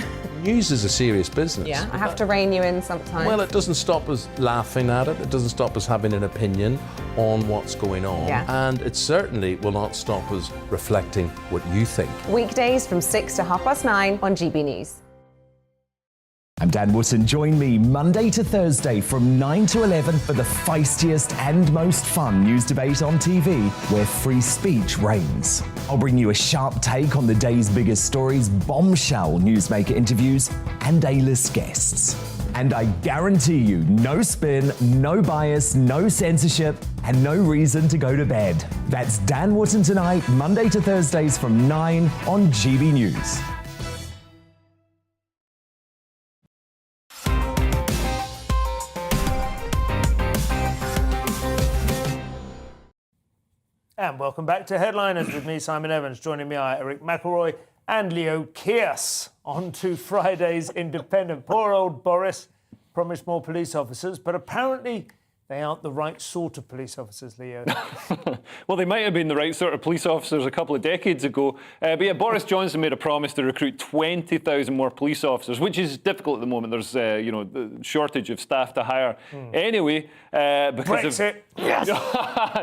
News is a serious business. Yeah, I have to rein you in sometimes. Well, it doesn't stop us laughing at it. It doesn't stop us having an opinion on what's going on. Yeah. And it certainly will not stop us reflecting what you think. Weekdays from 6 to 9:30 on GB News. I'm Dan Wootton. Join me Monday to Thursday from 9 to 11 for the feistiest and most fun news debate on TV, where free speech reigns. I'll bring you a sharp take on the day's biggest stories, bombshell newsmaker interviews, and A-list guests. And I guarantee you, no spin, no bias, no censorship, and no reason to go to bed. That's Dan Wootton Tonight, Monday to Thursdays from 9 on GB News. And welcome back to Headliners with me, Simon Evans. Joining me are Eric McElroy and Leo Kearse. On to Friday's Independent. Poor old Boris promised more police officers, but apparently they aren't the right sort of police officers, Leo. Well, they might have been the right sort of police officers a couple of decades ago. But yeah, Boris Johnson made a promise to recruit 20,000 more police officers, which is difficult at the moment. There's, the shortage of staff to hire. Anyway, because Brexit. Yes.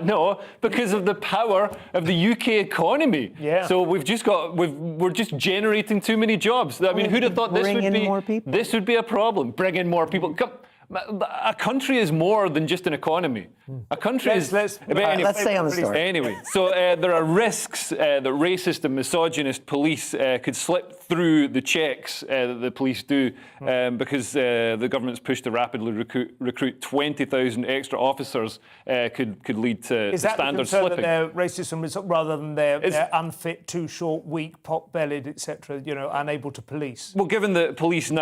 No, because of the power of the UK economy. Yeah. So we're just generating too many jobs. I mean, who'd have thought this would be a problem? Bring in more people. A country is more than just an economy. A country let's stay on the story. Anyway, so there are risks that racist and misogynist police could slip through the checks that the police do because the government's push to rapidly recruit 20,000 extra officers could lead to standards slipping. Is that the concern that they're racist and rather than they're unfit, too short, weak, pot-bellied, etc., unable to police? Well, given that policing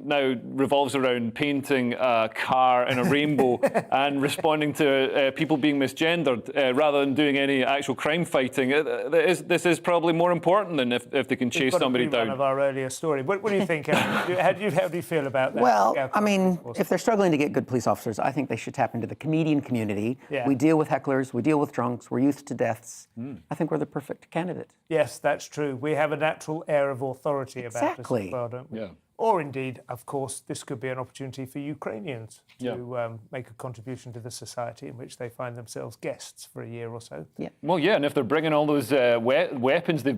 now revolves around painting a car in a rainbow and responding to people being misgendered rather than doing any actual crime fighting, this is probably more important than if they can chase somebody down. One of our earlier story. What do you think? How do you feel about that? Well, I mean, if they're struggling to get good police officers, I think they should tap into the comedian community. Yeah. We deal with hecklers, we deal with drunks, we're used to deaths. I think we're the perfect candidate. Yes, that's true. We have a natural air of authority about us as well, don't we? Yeah. Or indeed, of course, this could be an opportunity for Ukrainians to make a contribution to the society in which they find themselves guests for a year or so. Yeah. Well, yeah, and if they're bringing all those weapons that have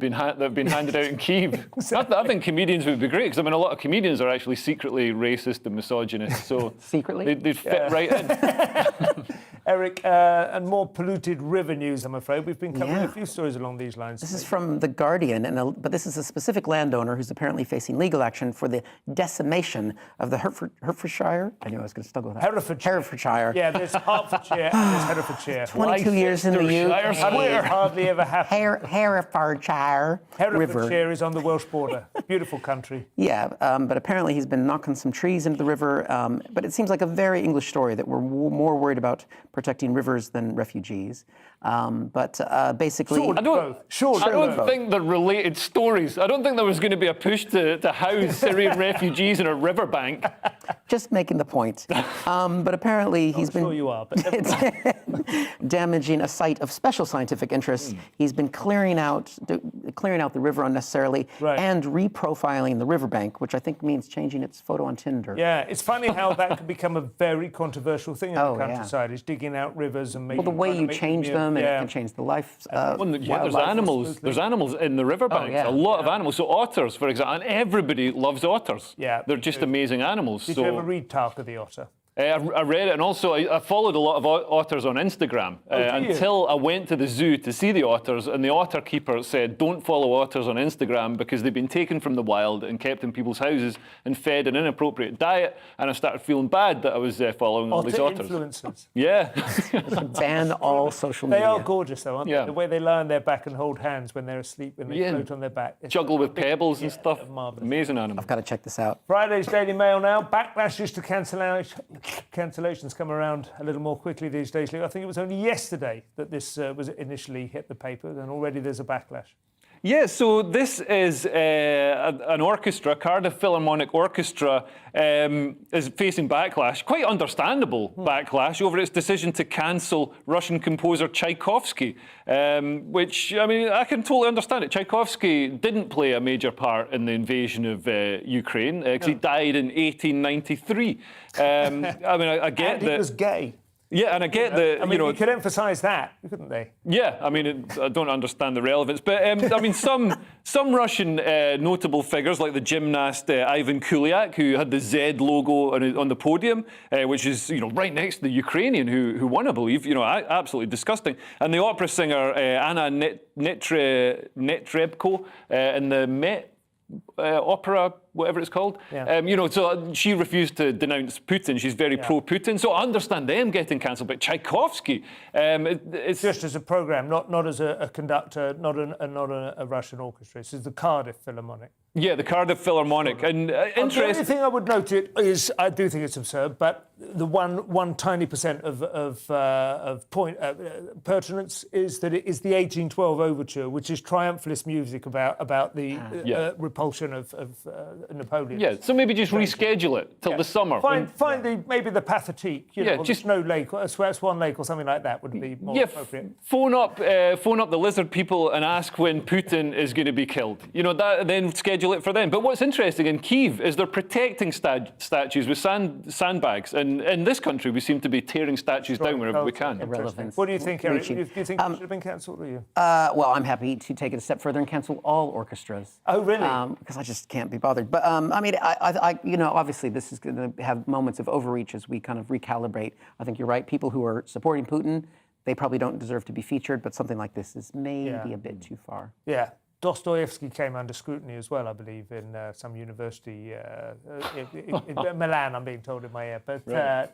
been handed out in Kyiv, I think comedians would be great, because I mean, a lot of comedians are actually secretly racist and misogynist, so secretly they'd fit right in. Eric, and more polluted river news, I'm afraid. We've been covering a few stories along these lines. This is from The Guardian, but this is a specific landowner who's apparently facing legal action for the decimation of the Hertfordshire. I knew I was going to struggle with that. Herefordshire. Yeah, there's Hertfordshire and there's Herefordshire. 22 years in the UK. Hardly ever happened. Herefordshire River. Herefordshire is on the Welsh border. Beautiful country. Yeah, but apparently he's been knocking some trees into the river. But it seems like a very English story that we're more worried about protecting rivers than refugees. But basically... I don't think they're related stories. I don't think there was going to be a push to house Syrian refugees in a riverbank. Just making the point. But apparently he's been... Sure you are, but damaging a site of special scientific interest. He's been clearing out the river unnecessarily and reprofiling the riverbank, which I think means changing its photo on Tinder. Yeah, it's funny how that can become a very controversial thing in the countryside, is digging out rivers and making... Well, the way you change them, and it can change the life... there's animals. There's animals in the riverbanks. A lot of animals. So otters, for example, and everybody loves otters. Yeah, they're just amazing animals. Did you ever read Tarka the Otter? I read it, and also I followed a lot of otters on Instagram until I went to the zoo to see the otters, and the otter keeper said, don't follow otters on Instagram because they've been taken from the wild and kept in people's houses and fed an inappropriate diet, and I started feeling bad that I was following all these otters. Influencers. Yeah. Ban all social media. They are gorgeous, though, aren't they? The way they lie on their back and hold hands when they're asleep and they float on their back. Juggle with pebbles and stuff. Marvellous. Amazing animals. I've got to check this out. Friday's Daily Mail now. Backlashes to cancellations come around a little more quickly these days. I think it was only yesterday that this was initially hit the paper, and already there's a backlash. Yeah, so this is an orchestra, Cardiff Philharmonic Orchestra, is facing backlash, quite understandable backlash, over its decision to cancel Russian composer Tchaikovsky, which, I mean, I can totally understand it. Tchaikovsky didn't play a major part in the invasion of Ukraine, because he died in 1893. I mean, I get that... he was gay. Yeah, and I get that, I mean, you could emphasise that, couldn't they? Yeah, I mean, I don't understand the relevance. But, I mean, some Russian notable figures, like the gymnast Ivan Kuliak, who had the Z logo on the podium, which is, right next to the Ukrainian who won, I believe, absolutely disgusting. And the opera singer Anna Netrebko in the Met opera, whatever it's called. So she refused to denounce Putin. She's very pro-Putin. So I understand them getting cancelled. But Tchaikovsky, it's just as a programme, not as a conductor, not a Russian orchestra. This is the Cardiff Philharmonic. Yeah, the Cardiff Philharmonic. And The only thing I would note is I do think it's absurd, but the one tiny percent of pertinence is that it is the 1812 overture, which is triumphalist music about the repulsion of Napoleon. Yeah, so maybe just reschedule it till the summer. Find maybe the Pathétique, just Snow Lake, Swan Lake, or something like that would be more appropriate. Phone up the lizard people and ask when Putin is going to be killed. Then schedule it for them. But what's interesting in Kyiv is they're protecting statues with sandbags, and in this country we seem to be tearing statues down wherever we can. Irrelevant. What do you think, Eric? Do you think it should have been cancelled, or you? Well, I'm happy to take it a step further and cancel all orchestras. Oh, really? Because I just can't be bothered. But I mean, I obviously this is going to have moments of overreach as we kind of recalibrate. I think you're right. People who are supporting Putin, they probably don't deserve to be featured. But something like this is maybe a bit too far. Yeah. Dostoevsky came under scrutiny as well, I believe, in some university in Milan, I'm being told in my ear. But anyway,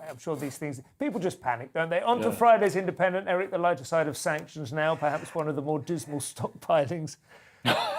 I'm sure these things... People just panic, don't they? On to Friday's Independent. Eric, the lighter side of sanctions now, perhaps one of the more dismal stockpilings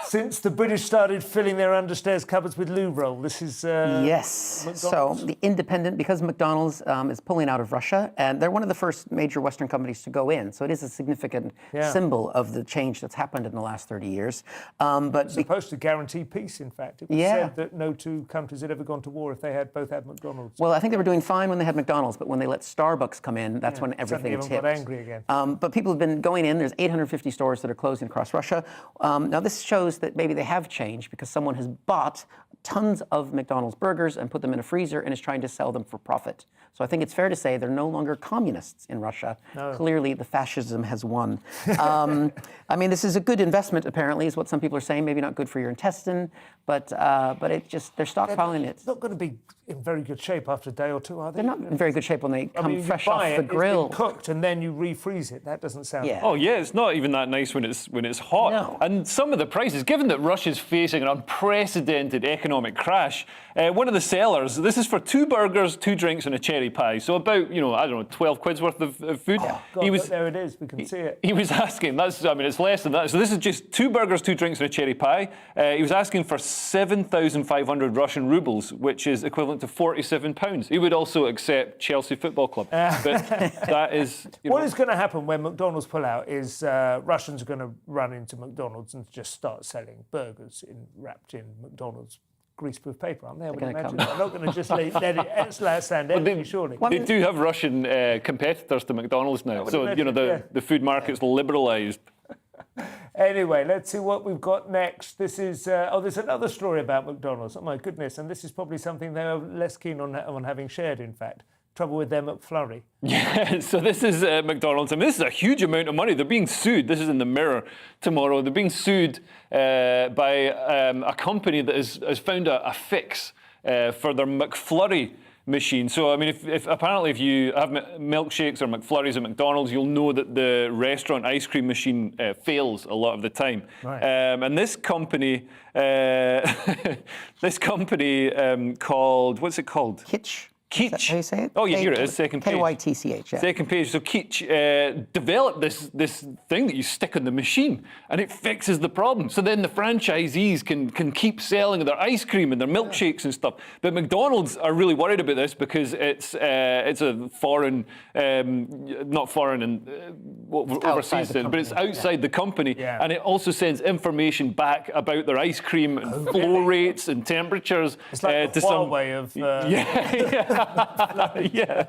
since the British started filling their understairs cupboards with loo roll. This is... yes. McDonald's. So the Independent, because McDonald's is pulling out of Russia, and they're one of the first major Western companies to go in. So it is a significant symbol of the change that's happened in the last 30 years. But it's supposed to guarantee peace, in fact. It was said that no two countries had ever gone to war if they had both had McDonald's. Well, I think they were doing fine when they had McDonald's, but when they let Starbucks come in, that's when everything tipped. Got angry again. But people have been going in. There's 850 stores that are closing across Russia. Now, this this shows that maybe they have changed because someone has bought tons of McDonald's burgers and put them in a freezer and is trying to sell them for profit. So I think it's fair to say they're no longer communists in Russia. No. Clearly, the fascism has won. I mean, this is a good investment, apparently, is what some people are saying. Maybe not good for your intestine, but it just, they're stockpiling it. It's not going to be in very good shape after a day or two, are they? They're not in very good shape when they come fresh you off buy the it, grill. It's been cooked and then you refreeze it. That doesn't sound. Yeah. Oh yeah, it's not even that nice when it's hot. No. And some of the prices, given that Russia's facing an unprecedented economic crash, one of the sellers, this is for 2 burgers, 2 drinks, and a cherry pie. So about, I don't know, 12 quid's worth of food. Oh, God, there it is. We can see it. He was asking. It's less than that. So this is just 2 burgers, 2 drinks, and a cherry pie. He was asking for 7,500 Russian rubles, which is equivalent to £47. He would also accept Chelsea Football Club. But that is... What is going to happen when McDonald's pull out is Russians are going to run into McDonald's and just start selling burgers wrapped in McDonald's greaseproof paper, aren't they? I would imagine. They're not going to just let it stand empty, surely. They do have Russian competitors to McDonald's now. So, the food market's liberalised. Anyway, let's see what we've got next. This is, there's another story about McDonald's. Oh, my goodness. And this is probably something they are less keen on having shared, in fact. Trouble with their McFlurry. Yeah, so this is McDonald's. I mean, this is a huge amount of money. They're being sued. This is in the Mirror tomorrow. They're being sued by a company that has found a fix for their McFlurry machine. So, I mean, if you have milkshakes or McFlurries at McDonald's, you'll know that the restaurant ice cream machine fails a lot of the time. Right. And this company, called, what's it called? Kitch. Is that how you say it? Oh, yeah, here it is, second page. K-Y-T-C-H, yeah. Second page. So Kitch developed this thing that you stick on the machine, and it fixes the problem. So then the franchisees can keep selling their ice cream and their milkshakes and stuff. But McDonald's are really worried about this because it's a foreign, not foreign and overseas, but it's outside the company, and it also sends information back about their ice cream and flow rates and temperatures. It's like the Huawei of... yeah.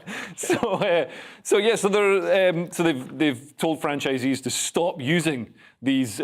So they've told franchisees to stop using these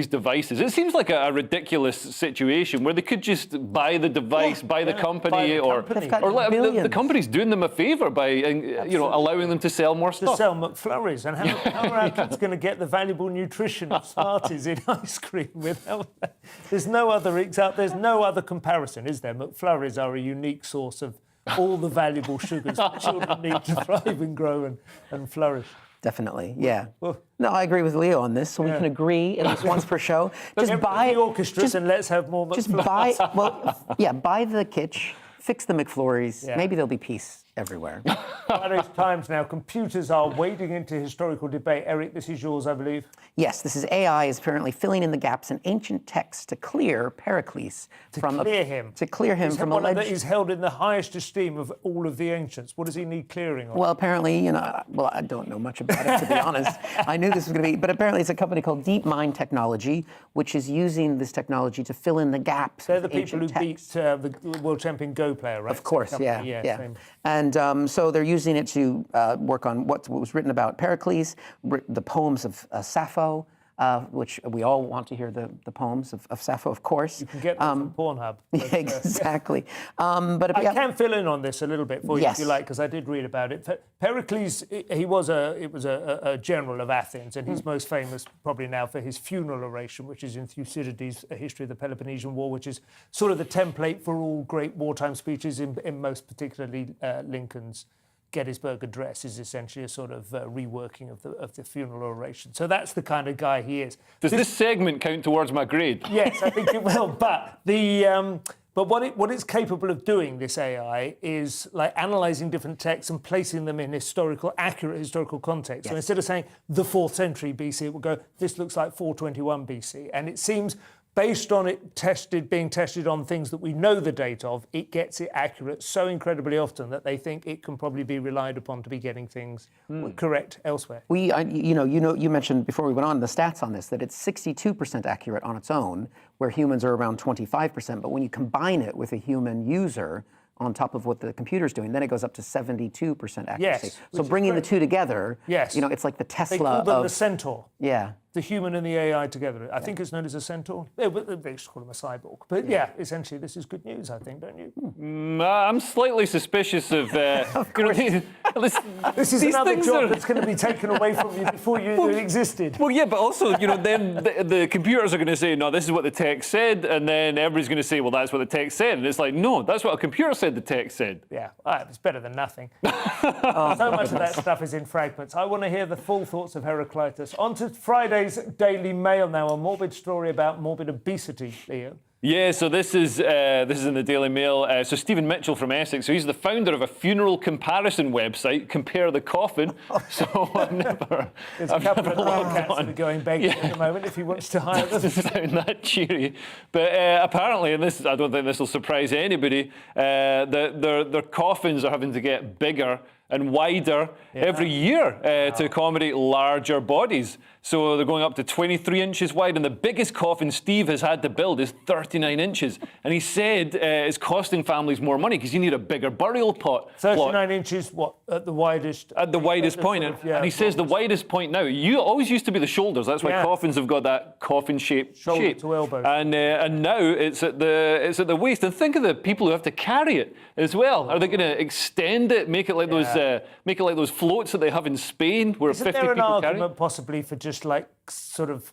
devices. It seems like a ridiculous situation where they could just buy the device, buy the company, or the company's doing them a favour by allowing them to sell more stuff. To sell McFlurries, and how are our kids going to get the valuable nutrition of Smarties in ice cream without that? There's no other comparison, is there? McFlurries are a unique source of all the valuable sugars that children need to thrive and grow and flourish. Definitely, yeah. No, I agree with Leo on this, so we can agree at least once per show. Just buy the orchestras and let's have more McFlurries. Just buy the Kitch, fix the McFlurries. Yeah. Maybe there'll be peace everywhere. Various times now, computers are wading into historical debate. Eric, this is yours, I believe. Yes, this is AI is apparently filling in the gaps in ancient texts to clear Pericles from To clear him from one alleged... that is held in the highest esteem of all of the ancients. What does he need clearing on? Well, apparently, I don't know much about it, to be honest. I knew this was going to be, but apparently it's a company called DeepMind Technology, which is using this technology to fill in the gaps. They're the people who beat the world champion Go player, right? Of course, yeah. Same. And so they're using it to work on what was written about Pericles, the poems of Sappho, which we all want to hear the poems of Sappho, of course. You can get them from Pornhub. Yeah, exactly. I can fill in on this a little bit for you, if you like, because I did read about it. Pericles, it was a general of Athens, and he's most famous probably now for his funeral oration, which is in Thucydides' A History of the Peloponnesian War, which is sort of the template for all great wartime speeches, in most particularly Lincoln's Gettysburg Address is essentially a sort of reworking of the funeral oration. So that's the kind of guy he is. Does this segment count towards my grade? Yes, I think it will. But what it's capable of doing, this AI, is like analysing different texts and placing them in accurate historical context. Yes. So instead of saying the 4th century BC, it will go, this looks like 421 BC. And it seems, based on it being tested on things that we know the date of, it gets it accurate so incredibly often that they think it can probably be relied upon to be getting things correct elsewhere. You mentioned before we went on the stats on this that it's 62% accurate on its own, where humans are around 25%. But when you combine it with a human user, on top of what the computer's doing, then it goes up to 72% accuracy. Yes, So bringing the two together, yes, it's like the Tesla They call them of the centaur. Yeah. The human and the AI together. I think it's known as a centaur. They used to call him a cyborg. But yeah, essentially, this is good news, I think, don't you? I'm slightly suspicious of this is another job that's going to be taken away from you before you existed. Well, yeah, but also, then the computers are going to say, no, this is what the text said, and then everybody's going to say, well, that's what the text said. And it's like, no, that's what a computer said the text said. Yeah, it's better than nothing. So much of that stuff is in fragments. I want to hear the full thoughts of Heraclitus. On to Friday's Daily Mail now, a morbid story about morbid obesity, Leo. Yeah, so this is in the Daily Mail. So Stephen Mitchell from Essex, so he's the founder of a funeral comparison website, Compare the Coffin. So I've never logged on. Going begging at the moment if he wants to hire them. Doesn't sound that cheery. But apparently, and I don't think this will surprise anybody, their coffins are having to get bigger and wider every year to accommodate larger bodies. So they're going up to 23 inches wide, and the biggest coffin Steve has had to build is 39 inches. And he said it's costing families more money because you need a bigger burial plot. 39 inches, what, at the widest? At the widest point. And he says the widest point now, you always used to be the shoulders. That's why coffins have got that coffin-shaped shape. To elbow. And now it's at the waist. And think of the people who have to carry it as well. Are they going to extend it, make it like those floats that they have in Spain, where 50 people carry? Isn't there an argument possibly for just like sort of,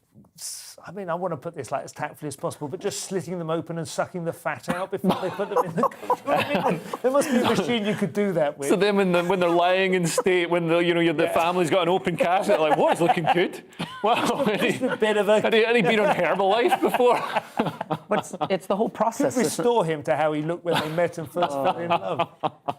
I mean, I want to put this like as tactfully as possible, but just slitting them open and sucking the fat out before they put them in the I mean, there must be a machine you could do that with. So then when they're lying in state, when the family's got an open casket, like, what, he's looking good? Wow. Had he been on Herbalife before? But it's the whole process. Could restore him to how he looked when they met and first fell in love.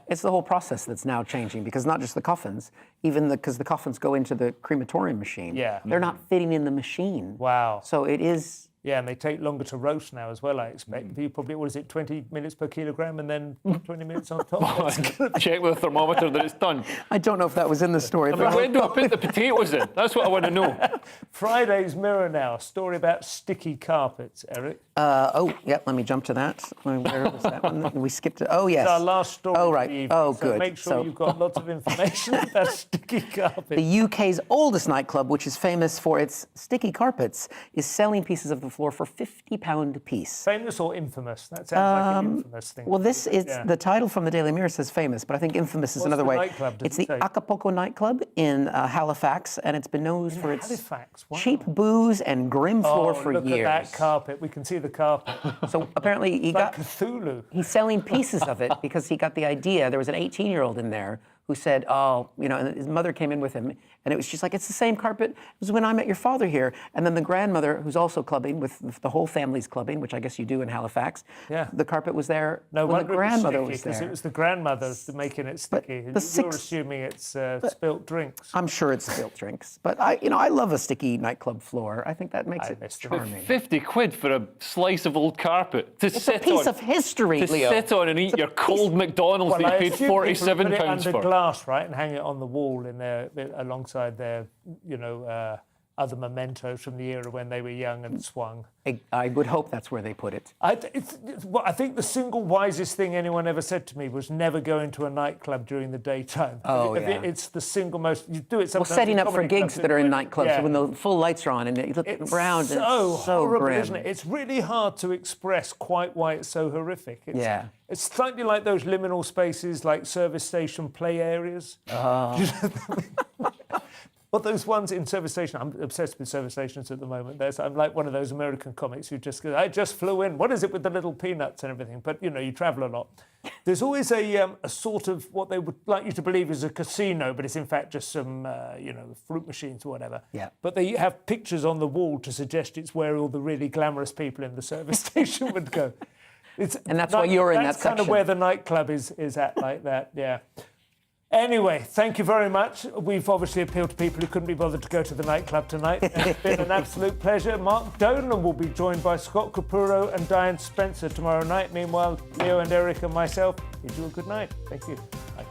It's the whole process that's now changing, because not just the coffins, because the coffins go into the crematorium machine. Yeah. They're not fitting in the machine. Wow. So it is. Yeah, and they take longer to roast now as well, I expect. You probably, 20 minutes per kilogram and then 20 minutes on top? Check with a thermometer that it's done. I don't know if that was in the story. When do I put the potatoes in? That's what I want to know. Friday's Mirror now, a story about sticky carpets, Eric. Let me jump to that. Where was that one? We skipped it. Oh, yes. It's our last story. Oh, right. Of the evening, oh, so good. Make sure you've got lots of information about sticky carpets. The UK's oldest nightclub, which is famous for its sticky carpets, is selling pieces of the floor for £50 a piece. Famous or infamous? That sounds like an infamous thing. Well, this is the title from the Daily Mirror says famous, but I think infamous is another way. Nightclub, it's the Acapulco nightclub in Halifax, and it's been known for its cheap booze and grim floor for years. Look at that carpet. We can see the carpet. So apparently he got Cthulhu. He's selling pieces of it because he got the idea. There was an 18-year-old in there who said, and his mother came in with him, and it was just like, it's the same carpet as when I met your father here. And then the grandmother, who's also clubbing, with the whole family's clubbing, which I guess you do in Halifax, the carpet was there when the grandmother was there. Because it was the grandmother making it sticky. You're assuming it's spilt drinks. I'm sure it's spilt drinks. But I love a sticky nightclub floor. I think that makes it charming. 50 quid for a slice of old carpet to it's sit a piece on. of history, to Leo. Sit on and eat your cold McDonald's that you paid £47 for. Glass, right, and hang it on the wall alongside their, other mementos from the era when they were young and swung. I would hope that's where they put it. I think the single wisest thing anyone ever said to me was never go into a nightclub during the daytime. It's the single most. You do it sometimes. Well, setting up for gigs that are in nightclubs when the full lights are on and you look around. So and it's so horrible, grim. isn't it? It's really hard to express quite why it's so horrific. It's slightly like those liminal spaces, like service station play areas. Well, those ones in service station, I'm obsessed with service stations at the moment. I'm like one of those American comics who just goes, I just flew in. What is it with the little peanuts and everything? But, you travel a lot. There's always a sort of what they would like you to believe is a casino, but it's in fact just some, fruit machines or whatever. Yeah. But they have pictures on the wall to suggest it's where all the really glamorous people in the service station would go. And that's why you're in that section. That's kind of where the nightclub is at, like that, yeah. Anyway, thank you very much. We've obviously appealed to people who couldn't be bothered to go to the nightclub tonight. It's been an absolute pleasure. Mark Dolan will be joined by Scott Capurro and Diane Spencer tomorrow night. Meanwhile, Leo and Eric and myself bid you a good night. Thank you. Bye.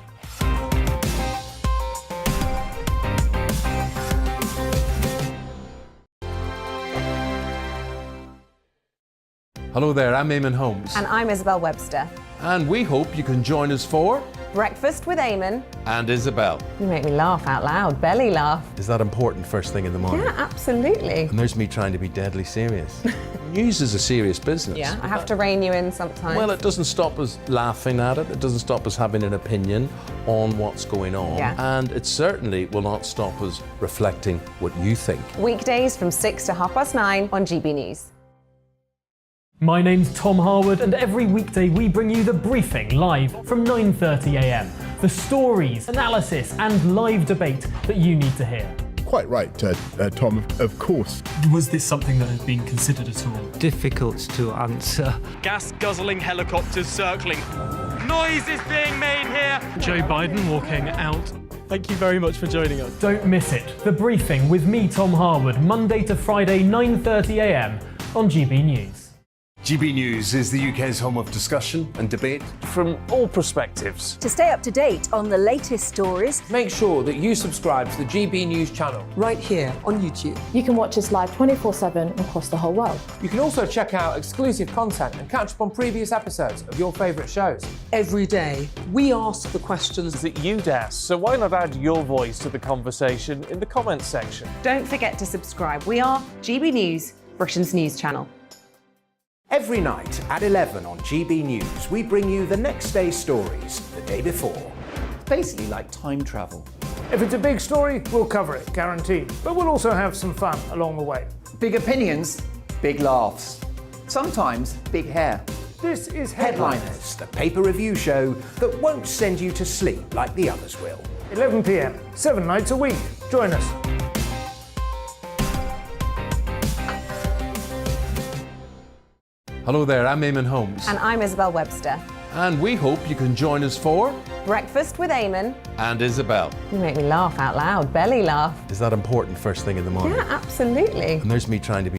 Hello there, I'm Eamon Holmes. And I'm Isabel Webster. And we hope you can join us for Breakfast with Eamon. And Isabel. You make me laugh out loud, belly laugh. Is that important first thing in the morning? Yeah, absolutely. And there's me trying to be deadly serious. News is a serious business. Yeah, I have to rein you in sometimes. Well, it doesn't stop us laughing at it. It doesn't stop us having an opinion on what's going on. Yeah. And it certainly will not stop us reflecting what you think. Weekdays from 6 to 9:30 on GB News. My name's Tom Harwood, and every weekday we bring you The Briefing live from 9:30 a.m. The stories, analysis and live debate that you need to hear. Quite right, Tom, of course. Was this something that had been considered at all? Difficult to answer. Gas-guzzling helicopters circling. Noise is being made here. Joe Biden walking out. Thank you very much for joining us. Don't miss it. The Briefing with me, Tom Harwood, Monday to Friday, 9:30 a.m. on GB News. GB News is the UK's home of discussion and debate from all perspectives. To stay up to date on the latest stories, make sure that you subscribe to the GB News channel. Right here on YouTube. You can watch us live 24/7 across the whole world. You can also check out exclusive content and catch up on previous episodes of your favourite shows. Every day, we ask the questions that you'd ask, so why not add your voice to the conversation in the comments section? Don't forget to subscribe. We are GB News, Britain's news channel. Every night at 11 on GB News, we bring you the next day's stories the day before. It's basically like time travel. If it's a big story, we'll cover it, guaranteed. But we'll also have some fun along the way. Big opinions, big laughs. Sometimes big hair. This is Headliners, the paper review show that won't send you to sleep like the others will. 11 p.m, 7 nights a week. Join us. Hello there, I'm Eamon Holmes. And I'm Isabel Webster. And we hope you can join us for Breakfast with Eamon. And Isabel. You make me laugh out loud, belly laugh. Is that important first thing in the morning? Yeah, absolutely. And there's me trying to be